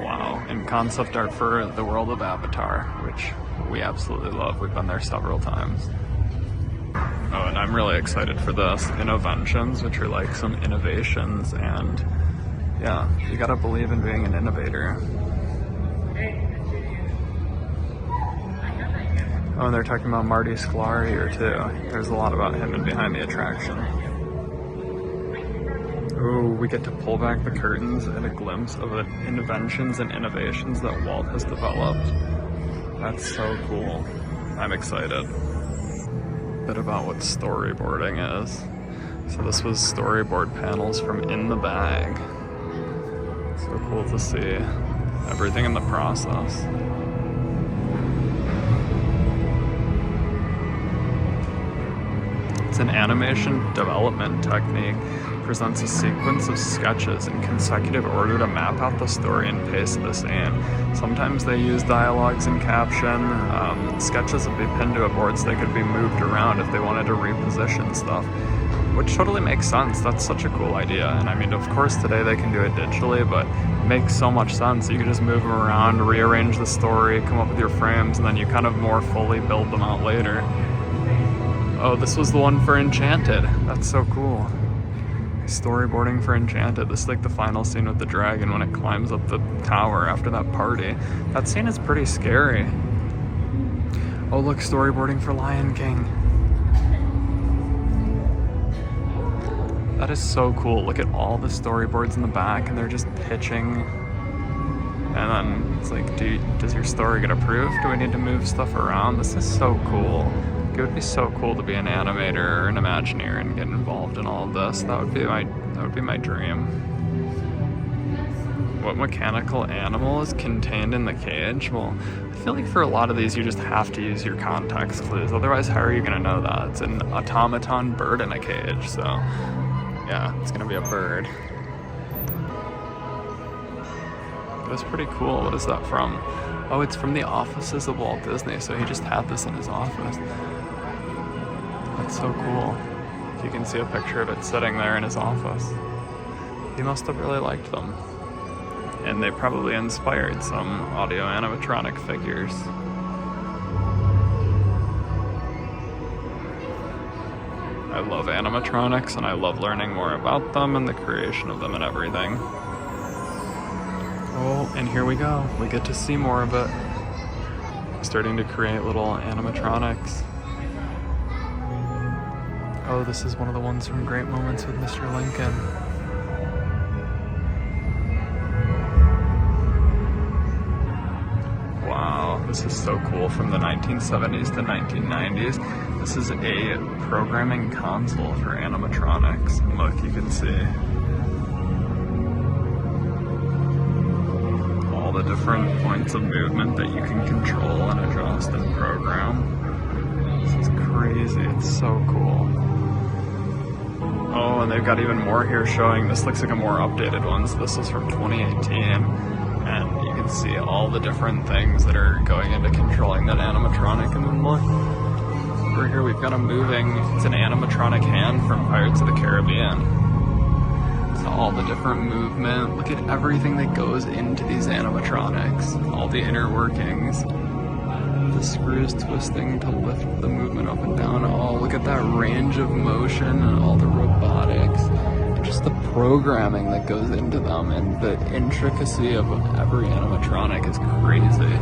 Wow. And concept art for the world of Avatar, which we absolutely love. We've been there several times. Oh, and I'm really excited for this. Innoventions, which are like some innovations, and yeah, you gotta believe in being an innovator. Oh, and they're talking about Marty Sklar here too. There's a lot about him in Behind the Attraction. Ooh, we get to pull back the curtains and a glimpse of the inventions and innovations that Walt has developed. That's so cool. I'm excited. A bit about what storyboarding is. So this was storyboard panels from In the Bag. So cool to see everything in the process. It's an animation development technique, presents a sequence of sketches in consecutive order to map out the story and pace of the scene. Sometimes they use dialogues and caption. Sketches would be pinned to a board so they could be moved around if they wanted to reposition stuff, which totally makes sense. That's such a cool idea. And I mean, of course today they can do it digitally, but it makes so much sense. You can just move them around, rearrange the story, come up with your frames, and then you kind of more fully build them out later. Oh, this was the one for Enchanted. That's so cool. Storyboarding for Enchanted. This is like the final scene with the dragon when it climbs up the tower after that party. That scene is pretty scary. Oh, look, storyboarding for Lion King. That is so cool. Look at all the storyboards in the back, and they're just pitching. And then it's like, does your story get approved? Do we need to move stuff around? This is so cool. it would be so cool to be an animator or an Imagineer and get involved in all of this. That would be my dream. What mechanical animal is contained in the cage? Well, I feel like for a lot of these you just have to use your context clues. Otherwise, how are you gonna know that? It's an automaton bird in a cage, so yeah, it's gonna be a bird. That's pretty cool. What is that from? Oh, it's from the offices of Walt Disney, so he just had this in his office. That's so cool. You can see a picture of it sitting there in his office. He must have really liked them. And they probably inspired some audio animatronic figures. I love animatronics, and I love learning more about them and the creation of them and everything. Oh, and here we go. We get to see more of it. Starting to create little animatronics. Oh, this is one of the ones from Great Moments with Mr. Lincoln. Wow, this is so cool, from the 1970s to 1990s. This is a programming console for animatronics. Look, you can see all the different points of movement that you can control and adjust and program. This is crazy, it's so cool. Oh, and they've got even more here showing, this looks like a more updated one, so this is from 2018. And you can see all the different things that are going into controlling that animatronic. And then look, over here we've got a moving, it's an animatronic hand from Pirates of the Caribbean. So all the different movement, look at everything that goes into these animatronics, all the inner workings. The screws twisting to lift the movement up and down. Oh, look at that range of motion and all the robotics. Just the programming that goes into them and the intricacy of every animatronic is crazy.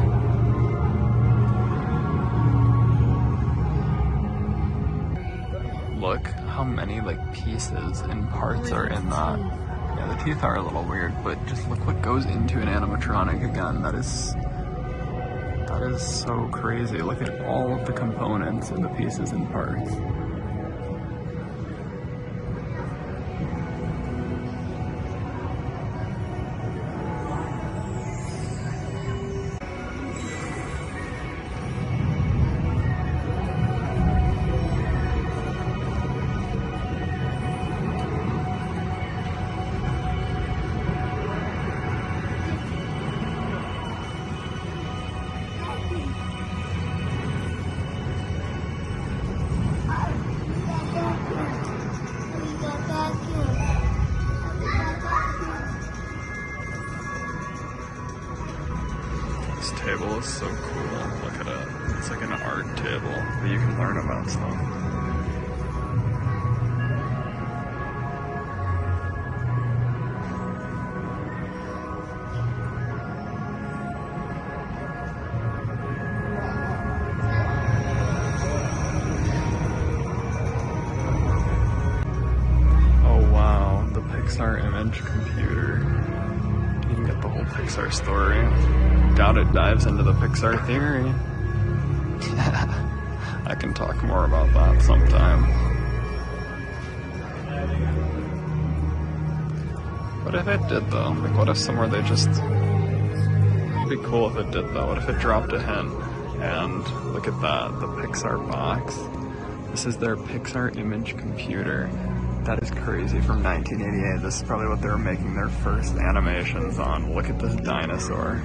Look how many pieces and parts are in that. Yeah, the teeth are a little weird, but just look what goes into an animatronic again. That is so crazy. Look at all of the components and the pieces and parts. This table is so cool. Look at it. It's like an art table that you can learn about stuff. Oh wow, the Pixar image computer. You can get the whole Pixar story. Doubt it dives into the Pixar theory. I can talk more about that sometime. What if it did though? What if somewhere they just... It'd be cool if it did though. What if it dropped a hint? And look at that, the Pixar box. This is their Pixar image computer. That is crazy, from 1988. This is probably what they were making their first animations on. Look at this dinosaur.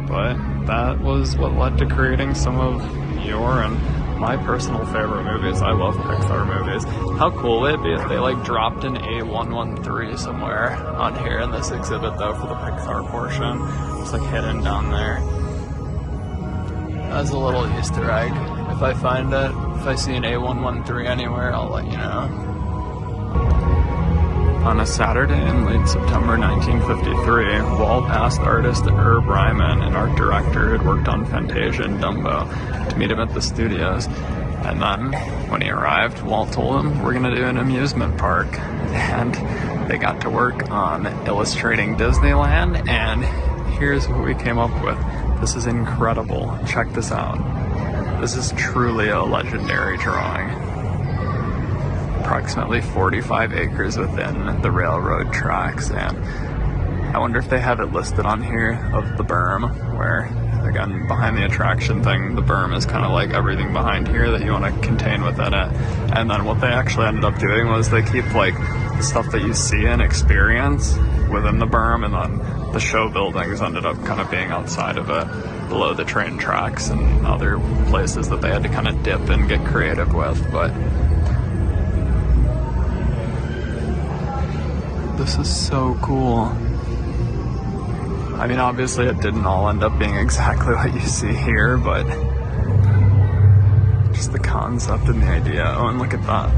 But that was what led to creating some of your and my personal favorite movies. I love Pixar movies. How cool would it be if they dropped an A113 somewhere on here in this exhibit though for the Pixar portion? It's hidden down there. As a little Easter egg. If I find it, if I see an A113 anywhere, I'll let you know. On a Saturday in late September 1953, Walt asked artist Herb Ryman, an art director who had worked on Fantasia and Dumbo, to meet him at the studios. And then, when he arrived, Walt told him, "We're gonna do an amusement park." And they got to work on illustrating Disneyland and here's what we came up with. This is incredible. Check this out. This is truly a legendary drawing. Approximately 45 acres within the railroad tracks, and I wonder if they have it listed on here of the berm, where, again, behind the attraction thing, the berm is kind of like everything behind here that you want to contain within it. And then what they actually ended up doing was they keep like the stuff that you see and experience within the berm, and then the show buildings ended up kind of being outside of it, below the train tracks and other places that they had to kind of dip and get creative with. But this is so cool. I mean, obviously it didn't all end up being exactly what you see here, but just the concept and the idea. Oh, and look at that.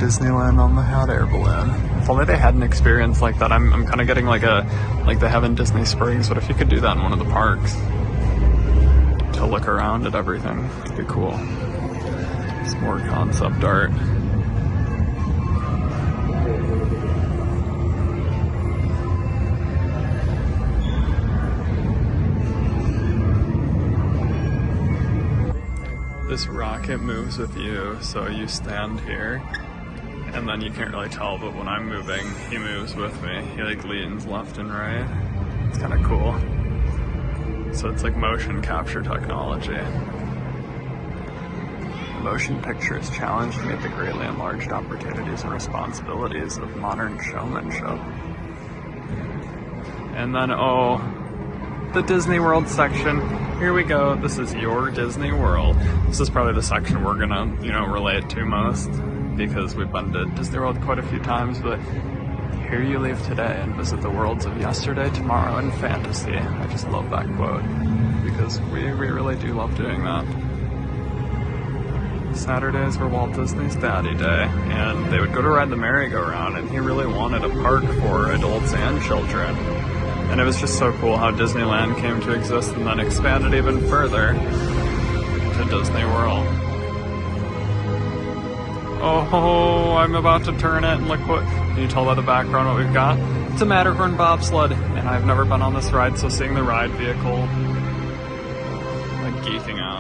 Disneyland on the hot air balloon. If only they had an experience like that. I'm kind of getting like they have in Disney Springs, but if you could do that in one of the parks to look around at everything, it'd be cool. It's more concept art. This rocket moves with you, so you stand here, and then you can't really tell, but when I'm moving, he moves with me. He like leans left and right. It's kind of cool. So it's like motion capture technology. The motion picture is challenged to meet the greatly enlarged opportunities and responsibilities of modern showmanship. And then, oh, the Disney World section. Here we go. This is your Disney World. This is probably the section we're gonna, relate to most, because we've been to Disney World quite a few times, but here you leave today and visit the worlds of yesterday, tomorrow, and fantasy. I just love that quote, because we really do love doing that. Saturdays were Walt Disney's Daddy Day, and they would go to ride the merry-go-round, and he really wanted a park for adults and children. And it was just so cool how Disneyland came to exist and then expanded even further to Disney World. Oh, I'm about to turn it, and look what, can you tell by the background what we've got? It's a Matterhorn bobsled, and I've never been on this ride, so seeing the ride vehicle, like geeking out.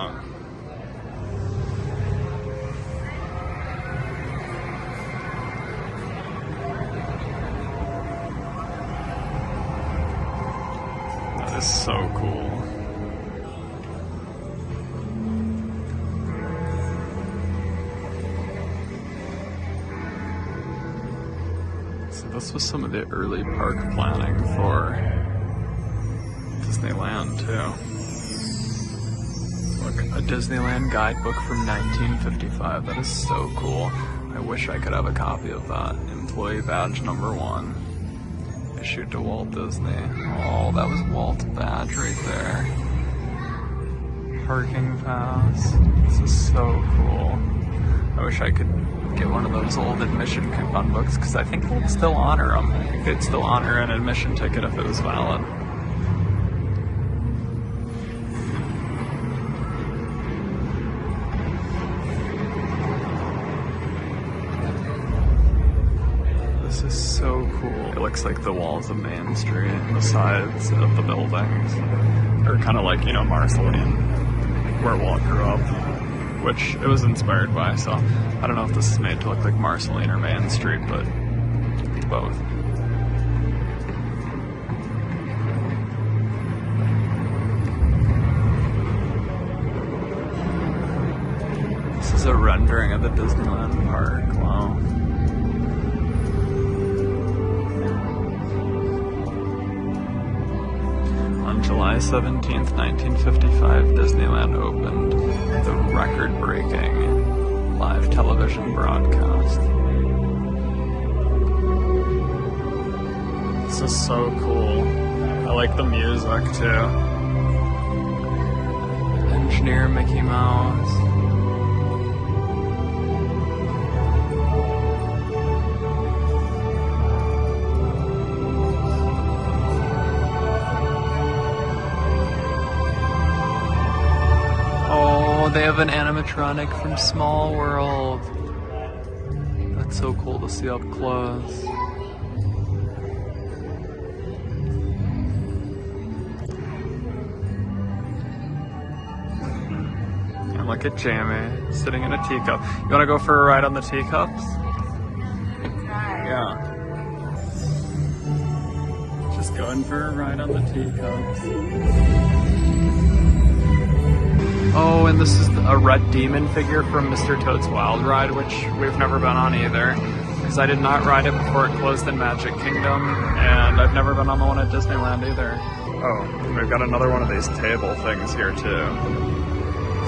So cool. So this was some of the early park planning for Disneyland too. Look, a Disneyland guidebook from 1955. That is so cool. I wish I could have a copy of that. Employee badge number 1. Issued to Walt Disney. Oh, that was Walt's badge right there. Parking pass. This is so cool. I wish I could get one of those old admission coupon books, because I think they'd still honor them. I think they'd still honor an admission ticket if it was valid. This is so cool. It looks like the walls of Main Street and the sides of the buildings are kind of like, Marceline, where Walt grew up, which it was inspired by. So I don't know if this is made to look like Marceline or Main Street, but it's both. This is a rendering of the Disneyland park. Wow. On July 17th, 1955, Disneyland opened the record-breaking live television broadcast. This is so cool. I like the music too. Engineer Mickey Mouse. They have an animatronic from Small World. That's so cool to see up close. Look at Jamie sitting in a teacup. You want to go for a ride on the teacups? Yeah. Just going for a ride on the teacups. Oh, and this is a red demon figure from Mr. Toad's Wild Ride, which we've never been on either. Because I did not ride it before it closed in Magic Kingdom, and I've never been on the one at Disneyland either. Oh, we've got another one of these table things here too.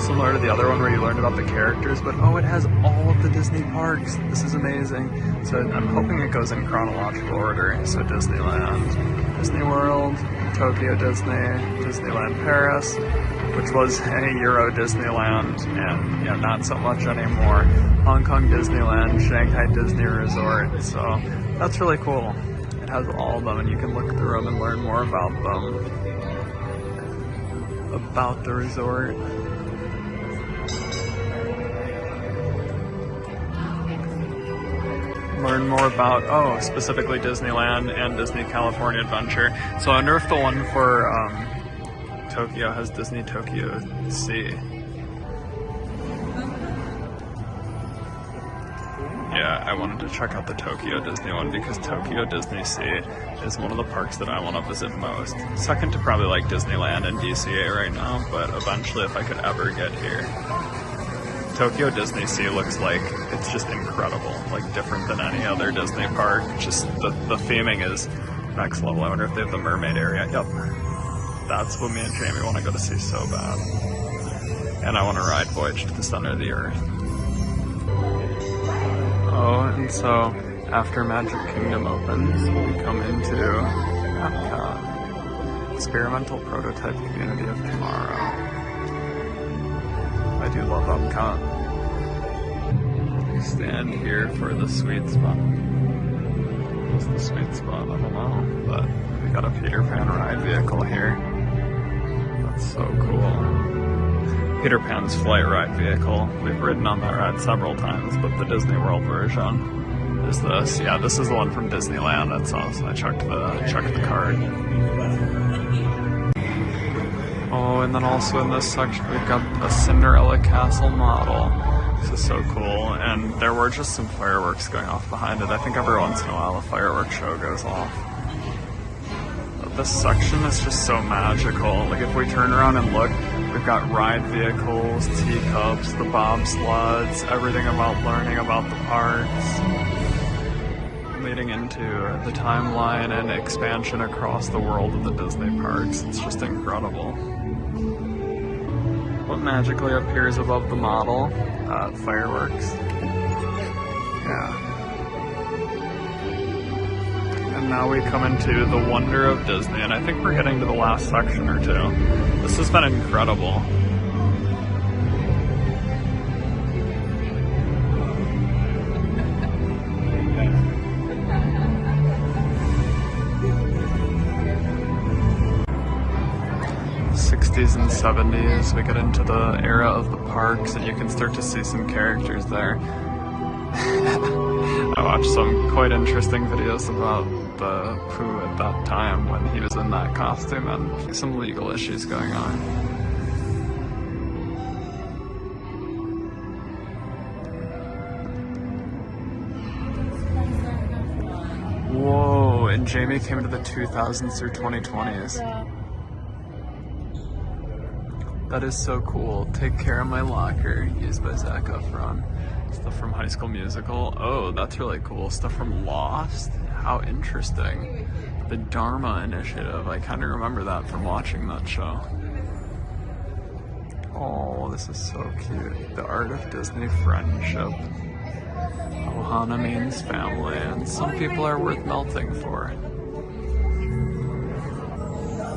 Similar to the other one where you learned about the characters, but oh, it has all of the Disney parks. This is amazing. So I'm hoping it goes in chronological order. So Disneyland, Disney World, Tokyo Disney, Disneyland Paris, which was a Euro Disneyland, and yeah, not so much anymore. Hong Kong Disneyland, Shanghai Disney Resort. So that's really cool. It has all of them, and you can look through them and learn more about them. About the resort. Learn more about, oh, specifically Disneyland and Disney California Adventure. So I wonder if the one for Tokyo has Disney Tokyo Sea. Yeah, I wanted to check out the Tokyo Disney one because Tokyo Disney Sea is one of the parks that I want to visit most. Second to probably like Disneyland and DCA right now, but eventually if I could ever get here. Tokyo Disney Sea looks like it's just incredible, like different than any other Disney park. Just the theming is next level. I wonder if they have the mermaid area. Yep. That's what me and Jamie want to go to see so bad. And I want to ride Voyage to the Center of the Earth. Oh, and so after Magic Kingdom opens, we come into Epcot, Experimental Prototype Community of Tomorrow. I do love Epcot. We stand here for the sweet spot. What's the sweet spot? I don't know, but we got a Peter Pan ride vehicle here. That's so cool. Peter Pan's flight ride vehicle. We've ridden on that ride several times, but the Disney World version is this. Yeah, this is the one from Disneyland. That's awesome. I checked the card. Oh, and then also in this section we've got a Cinderella Castle model. This is so cool, and there were just some fireworks going off behind it. I think every once in a while a fireworks show goes off. But this section is just so magical. Like if we turn around and look, we've got ride vehicles, teacups, the bobsleds, everything about learning about the parks. Leading into the timeline and expansion across the world of the Disney parks. It's just incredible. What magically appears above the model? Fireworks. Yeah. And now we come into the wonder of Disney, and I think we're getting to the last section or two. This has been incredible. '60s and '70s, we get into the era of the parks, and you can start to see some characters there. I watched some quite interesting videos about the Pooh at that time when he was in that costume, and some legal issues going on. Whoa, and Jamie came into the 2000s through 2020s. That is so cool. Take Care of My Locker, used by Zac Efron. Stuff from High School Musical. Oh, that's really cool. Stuff from Lost. How interesting. The Dharma Initiative. I kind of remember that from watching that show. Oh, this is so cute. The Art of Disney Friendship. Ohana means family, and some people are worth melting for.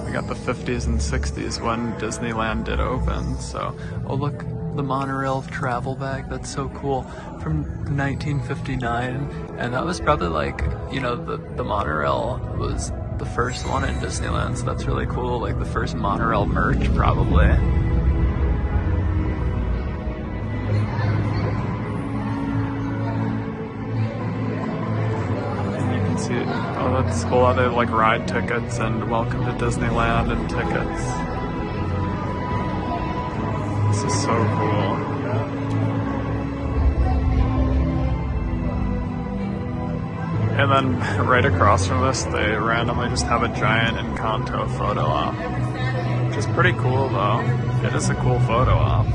We got the 50s and 60s when Disneyland did open, so, oh look, the monorail travel bag, that's so cool, from 1959, and that was probably like, you know, the monorail was the first one in Disneyland, so that's really cool, like the first monorail merch, probably. Oh, that's cool how they have like ride tickets and welcome to Disneyland and tickets. This is so cool. And then right across from this, they randomly just have a giant Encanto photo op, which is pretty cool though. It is a cool photo op.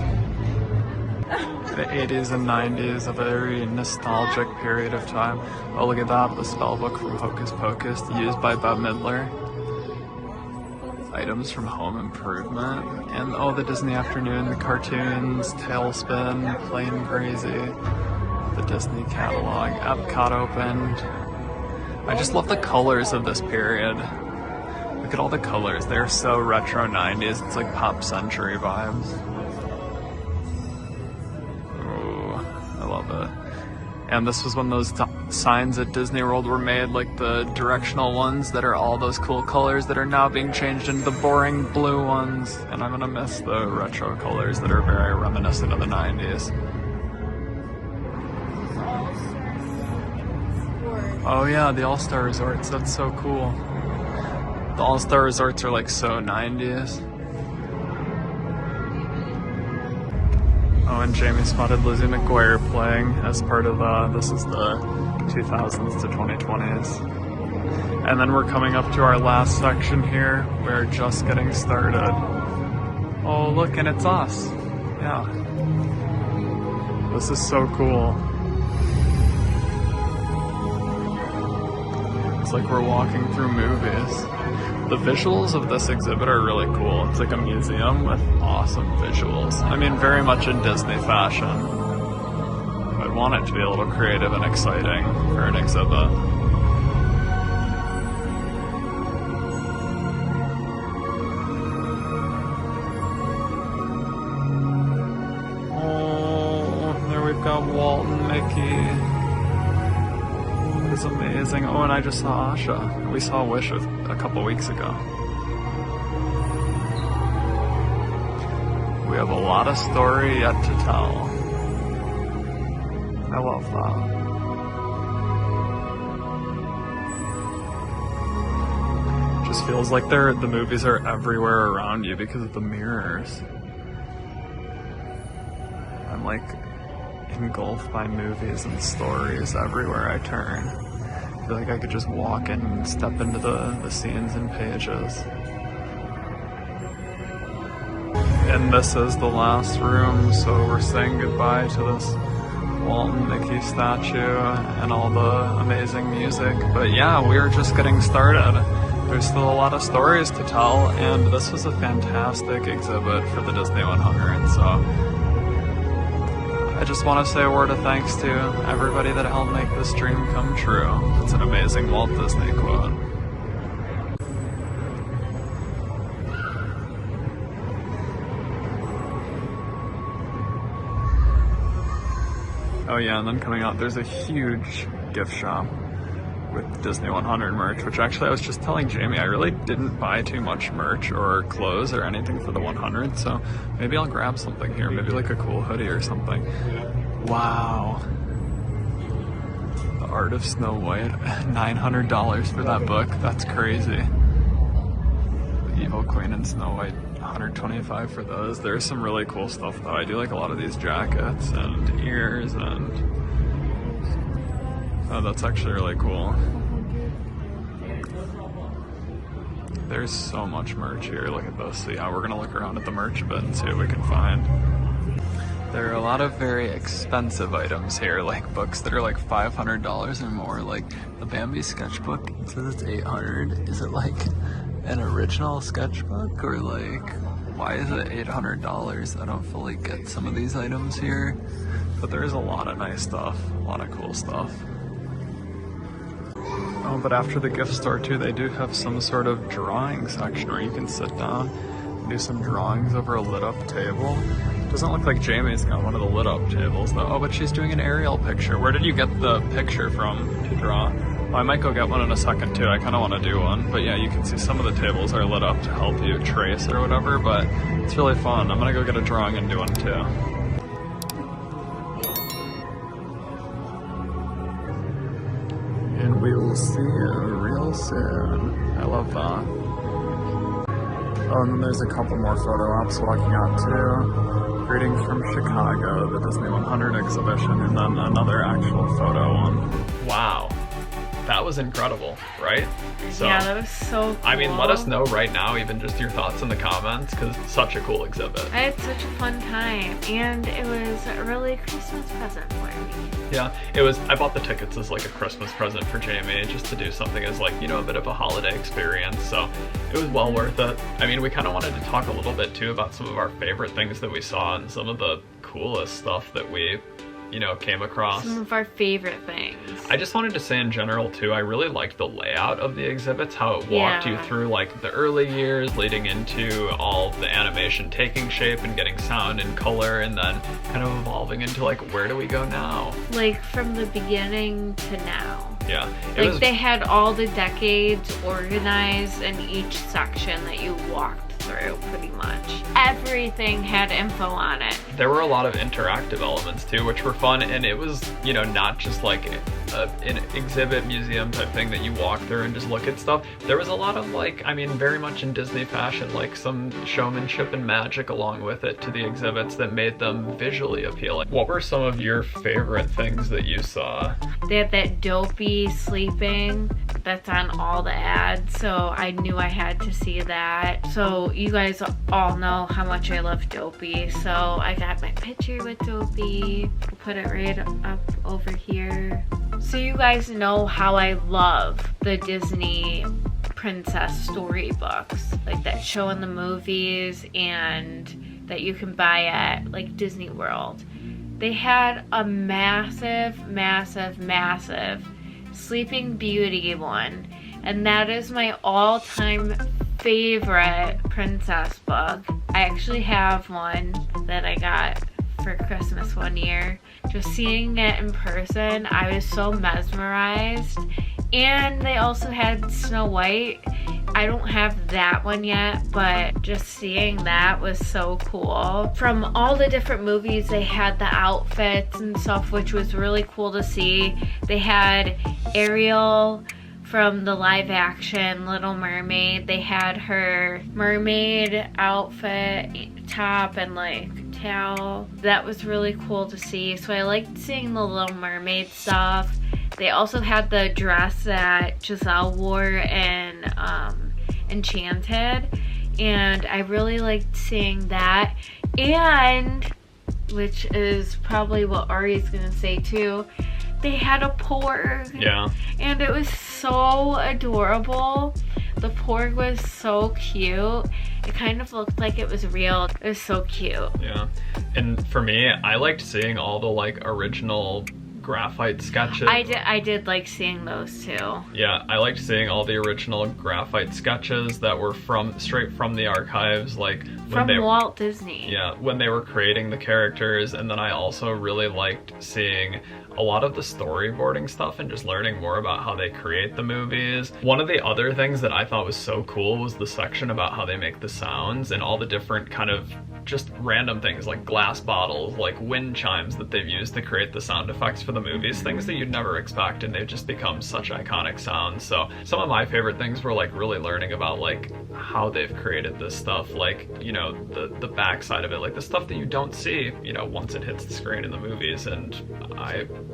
The 80s and 90s, a very nostalgic period of time. Oh, look at that, the spell book from Hocus Pocus, used by Bette Midler. Items from Home Improvement, and oh, the Disney Afternoon, the cartoons, Tailspin, Plain Crazy, the Disney catalog, Epcot opened. I just love the colors of this period. Look at all the colors, they're so retro 90s, it's like Pop Century vibes. I love it. And this was when those signs at Disney World were made, like the directional ones that are all those cool colors that are now being changed into the boring blue ones. And I'm gonna miss the retro colors that are very reminiscent of the 90s. Oh yeah, the All-Star Resorts, that's so cool. The All-Star Resorts are like so 90s. Oh, and Jamie spotted Lizzie McGuire playing as part of this is the 2000s to 2020s. And then we're coming up to our last section here. We're just getting started. Oh, look, and it's us. Yeah. This is so cool. It's like we're walking through movies. The visuals of this exhibit are really cool. It's like a museum with awesome visuals. I mean, very much in Disney fashion. I'd want it to be a little creative and exciting for an exhibit. Oh, there we've got Walt and Mickey. It's amazing. Oh, and I just saw Asha. We saw Wish a couple weeks ago. We have a lot of story yet to tell. I love that. Just feels like the movies are everywhere around you because of the mirrors. I'm like engulfed by movies and stories everywhere I turn. I feel like I could just walk in and step into the scenes and pages. And this is the last room, so we're saying goodbye to this Walt and Mickey statue and all the amazing music. But yeah, we're just getting started. There's still a lot of stories to tell, and this was a fantastic exhibit for the Disney 100, so I just want to say a word of thanks to everybody that helped make this dream come true. It's an amazing Walt Disney quote. Oh yeah, and then coming out, there's a huge gift shop with Disney 100 merch, which actually I was just telling Jamie, I really didn't buy too much merch or clothes or anything for the 100, so maybe I'll grab something here, maybe like a cool hoodie or something. Wow. The Art of Snow White, $900 for that book, that's crazy. The Evil Queen and Snow White, $125 for those. There's some really cool stuff though. I do like a lot of these jackets and ears and... Oh, that's actually really cool. There's so much merch here, look at this. So yeah, we're gonna look around at the merch a bit and see what we can find. There are a lot of very expensive items here, like books that are like $500 or more. Like the Bambi sketchbook, it says it's $800. Is it like an original sketchbook or like, why is it $800? I don't fully get some of these items here, but there's a lot of nice stuff, a lot of cool stuff. Oh, but after the gift store too, they do have some sort of drawing section where you can sit down and do some drawings over a lit up table. Doesn't look like Jamie's got one of the lit up tables though. Oh, but she's doing an aerial picture. Where did you get the picture from to draw? Oh, I might go get one in a second too. I kind of want to do one. But yeah, you can see some of the tables are lit up to help you trace or whatever, but it's really fun. I'm gonna go get a drawing and do one too. And we will see you real soon. I love that. Oh, and then there's a couple more photo ops walking out too. Greetings from Chicago, the Disney 100 exhibition, and then another actual photo one. Wow. that was incredible, right? So, yeah, that was so cool. I mean, let us know right now, even just your thoughts in the comments, because it's such a cool exhibit. I had such a fun time, and it was a really Christmas present for me. Yeah, it was. I bought the tickets as like a Christmas present for Jamie, just to do something as like, you know, a bit of a holiday experience. So it was well worth it. I mean, we kind of wanted to talk a little bit too about some of our favorite things that we saw and some of the coolest stuff that we, you know, came across. Some of our favorite things. I just wanted to say in general too, I really liked the layout of the exhibits, how it walked you through like the early years leading into all the animation taking shape and getting sound and color, and then kind of evolving into like, where do we go now? Like from the beginning to now. Yeah. Like they had all the decades organized in each section that you walked through, pretty much. Everything had info on it. There were a lot of interactive elements too, which were fun, and it was, you know, not just like an exhibit museum type thing that you walk through and just look at stuff. There was a lot of like, I mean, very much in Disney fashion, like some showmanship and magic along with it to the exhibits that made them visually appealing. What were some of your favorite things that you saw? They had that Dopey sleeping that's on all the ads, so I knew I had to see that. So you guys all know how much I love Dopey, so I got my picture with Dopey. I'll put it right up over here. So you guys know how I love the Disney princess storybooks, like that show in the movies and that you can buy at like Disney World. They had a massive Sleeping Beauty one, and that is my all-time favorite princess book. I actually have one that I got for Christmas one year. Just seeing it in person, I was so mesmerized. And they also had Snow White. I don't have that one yet, but just seeing that was so cool. From all the different movies, they had the outfits and stuff, which was really cool to see. They had Ariel from the live action Little Mermaid. They had her mermaid outfit, top, and like towel. That was really cool to see. So I liked seeing the Little Mermaid stuff. They also had the dress that Giselle wore in Enchanted, and I really liked seeing that. And, which is probably what Ari's gonna say too, they had a porg. Yeah. And it was so adorable. The porg was so cute. It kind of looked like it was real. It was so cute. Yeah. And for me, I liked seeing all the like original graphite sketches. I did like seeing those too. Yeah, I liked seeing all the original graphite sketches that were straight from the archives, like from Walt Disney. Yeah, when they were creating the characters. And then I also really liked seeing a lot of the storyboarding stuff and just learning more about how they create the movies. One of the other things that I thought was so cool was the section about how they make the sounds and all the different kind of just random things like glass bottles, like wind chimes that they've used to create the sound effects for the movies, things that you'd never expect, and they've just become such iconic sounds. So some of my favorite things were like really learning about like how they've created this stuff, like, you know, the backside of it, like the stuff that you don't see, you know, once it hits the screen in the movies. And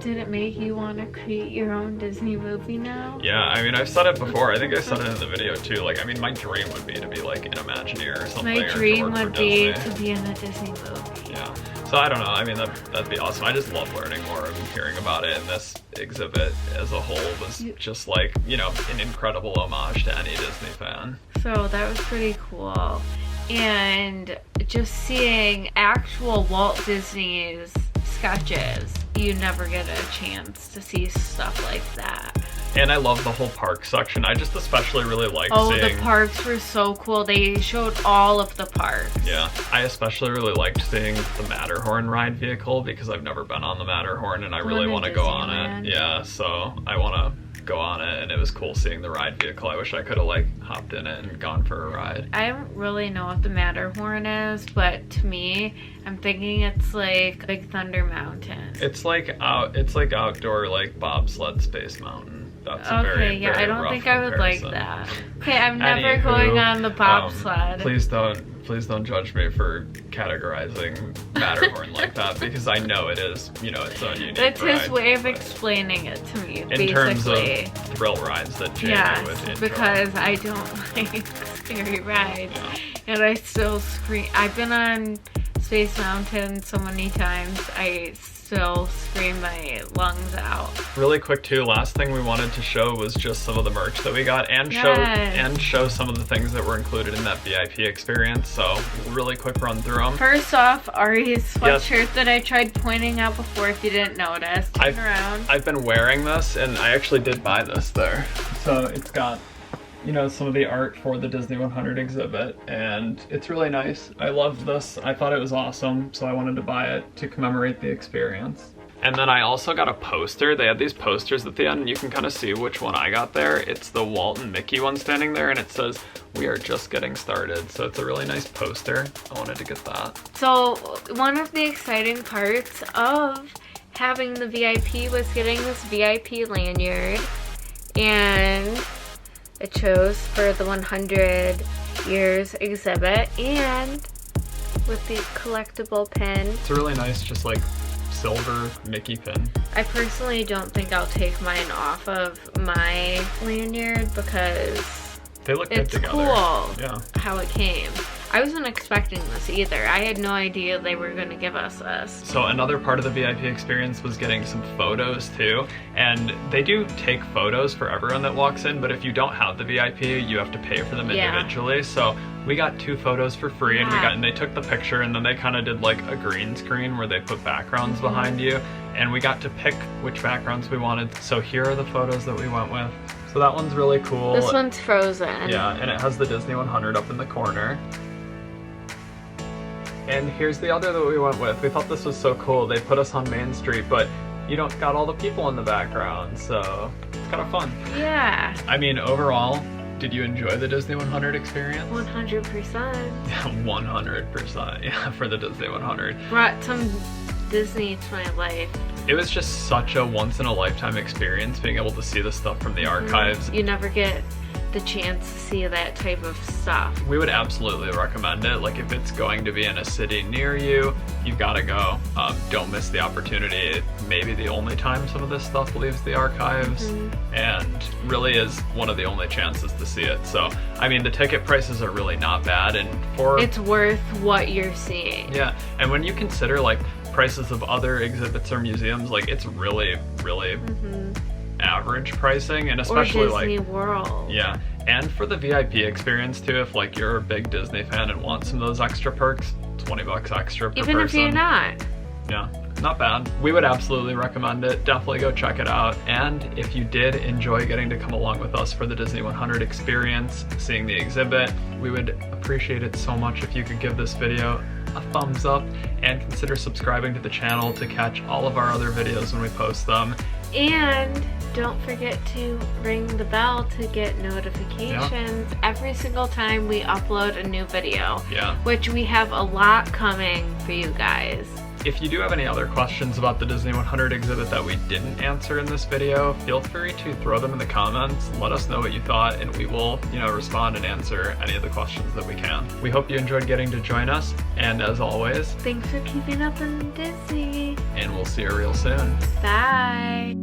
did it make you want to create your own Disney movie now? Yeah, I mean, I've said it before. I think I said it in the video too. Like, I mean, my dream would be to be like an Imagineer or something. My dream would be to be in a Disney movie. Yeah. So I don't know. I mean, that'd be awesome. I just love learning more and hearing about it. And this exhibit as a whole was just like, you know, an incredible homage to any Disney fan. So that was pretty cool. And just seeing actual Walt Disney's sketches, you never get a chance to see stuff like that. And I love the whole park section. I just especially really liked seeing... the parks were so cool. They showed all of the parks. Yeah, I especially really liked seeing the Matterhorn ride vehicle because I've never been on the Matterhorn and I really want to go on it. Yeah, so I want to go on it, and it was cool seeing the ride vehicle. I wish I could have like hopped in it and gone for a ride. I don't really know what the Matterhorn is, but to me, I'm thinking it's like Big Thunder Mountain. It's like outdoor like bobsled Space Mountain. That's a very, yeah, very I don't rough think I would like comparison. that. Okay, I'm never going on the bobsled. Please don't please don't judge me for categorizing Matterhorn like that, because I know it is, you know, its own unique That's his ride, way of but explaining it to me, in basically. terms of thrill rides that Jamie would enjoy. Because I don't like scary rides, and I still scream. I've been on Space Mountain so many times, I still scream my lungs out. Really quick too, last thing we wanted to show was just some of the merch that we got, and show some of the things that were included in that VIP experience. So really quick run through them. First off, Ari's sweatshirt that I tried pointing out before, if you didn't notice. Turn around. I've been wearing this, and I actually did buy this there. So it's got, you know, some of the art for the Disney 100 exhibit, and it's really nice. I loved this. I thought it was awesome, so I wanted to buy it to commemorate the experience. And then I also got a poster. They had these posters at the end, and you can kind of see which one I got there. It's the Walt and Mickey one standing there, and it says, "We are just getting started." So it's a really nice poster. I wanted to get that. So one of the exciting parts of having the VIP was getting this VIP lanyard, and it shows for the 100 years exhibit, and with the collectible pin. It's a really nice, just like silver Mickey pin. I personally don't think I'll take mine off of my lanyard because they look good together. It's cool Yeah. how it came. I wasn't expecting this either. I had no idea they were going to give us this. So another part of the VIP experience was getting some photos too. And they do take photos for everyone that walks in, but if you don't have the VIP, you have to pay for them individually. So we got 2 photos for free, and they took the picture, and then they kind of did like a green screen where they put backgrounds behind you, and we got to pick which backgrounds we wanted. So here are the photos that we went with. So that one's really cool. This one's Frozen. Yeah, and it has the Disney 100 up in the corner. And here's the other that we went with. We thought this was so cool. They put us on Main Street, but you don't got all the people in the background, so it's kind of fun. Yeah. I mean, overall, did you enjoy the Disney 100 experience? 100%. 100%, yeah, for the Disney 100. Brought some Disney to my life. It was just such a once-in-a-lifetime experience being able to see the stuff from the archives. You never get the chance to see that type of stuff. We would absolutely recommend it. Like, if it's going to be in a city near you, you've got to go. Don't miss the opportunity. It may be the only time some of this stuff leaves the archives, and really is one of the only chances to see it. So, I mean, the ticket prices are really not bad, and it's worth what you're seeing. Yeah, and when you consider like prices of other exhibits or museums, like it's really average pricing, and especially or Disney like World. Yeah, and for the VIP experience too, if like you're a big Disney fan and want some of those extra perks, $20 extra per even person. if you're not. Yeah, not bad. We would absolutely recommend it. Definitely go check it out. And if you did enjoy getting to come along with us for the Disney 100 experience, seeing the exhibit, we would appreciate it so much if you could give this video a thumbs up and consider subscribing to the channel to catch all of our other videos when we post them. And don't forget to ring the bell to get notifications every single time we upload a new video. Yeah. Which we have a lot coming for you guys. If you do have any other questions about the Disney 100 exhibit that we didn't answer in this video, feel free to throw them in the comments. Let us know what you thought, and we will, respond and answer any of the questions that we can. We hope you enjoyed getting to join us, and as always, thanks for keeping up on Disney. And we'll see you real soon. Bye.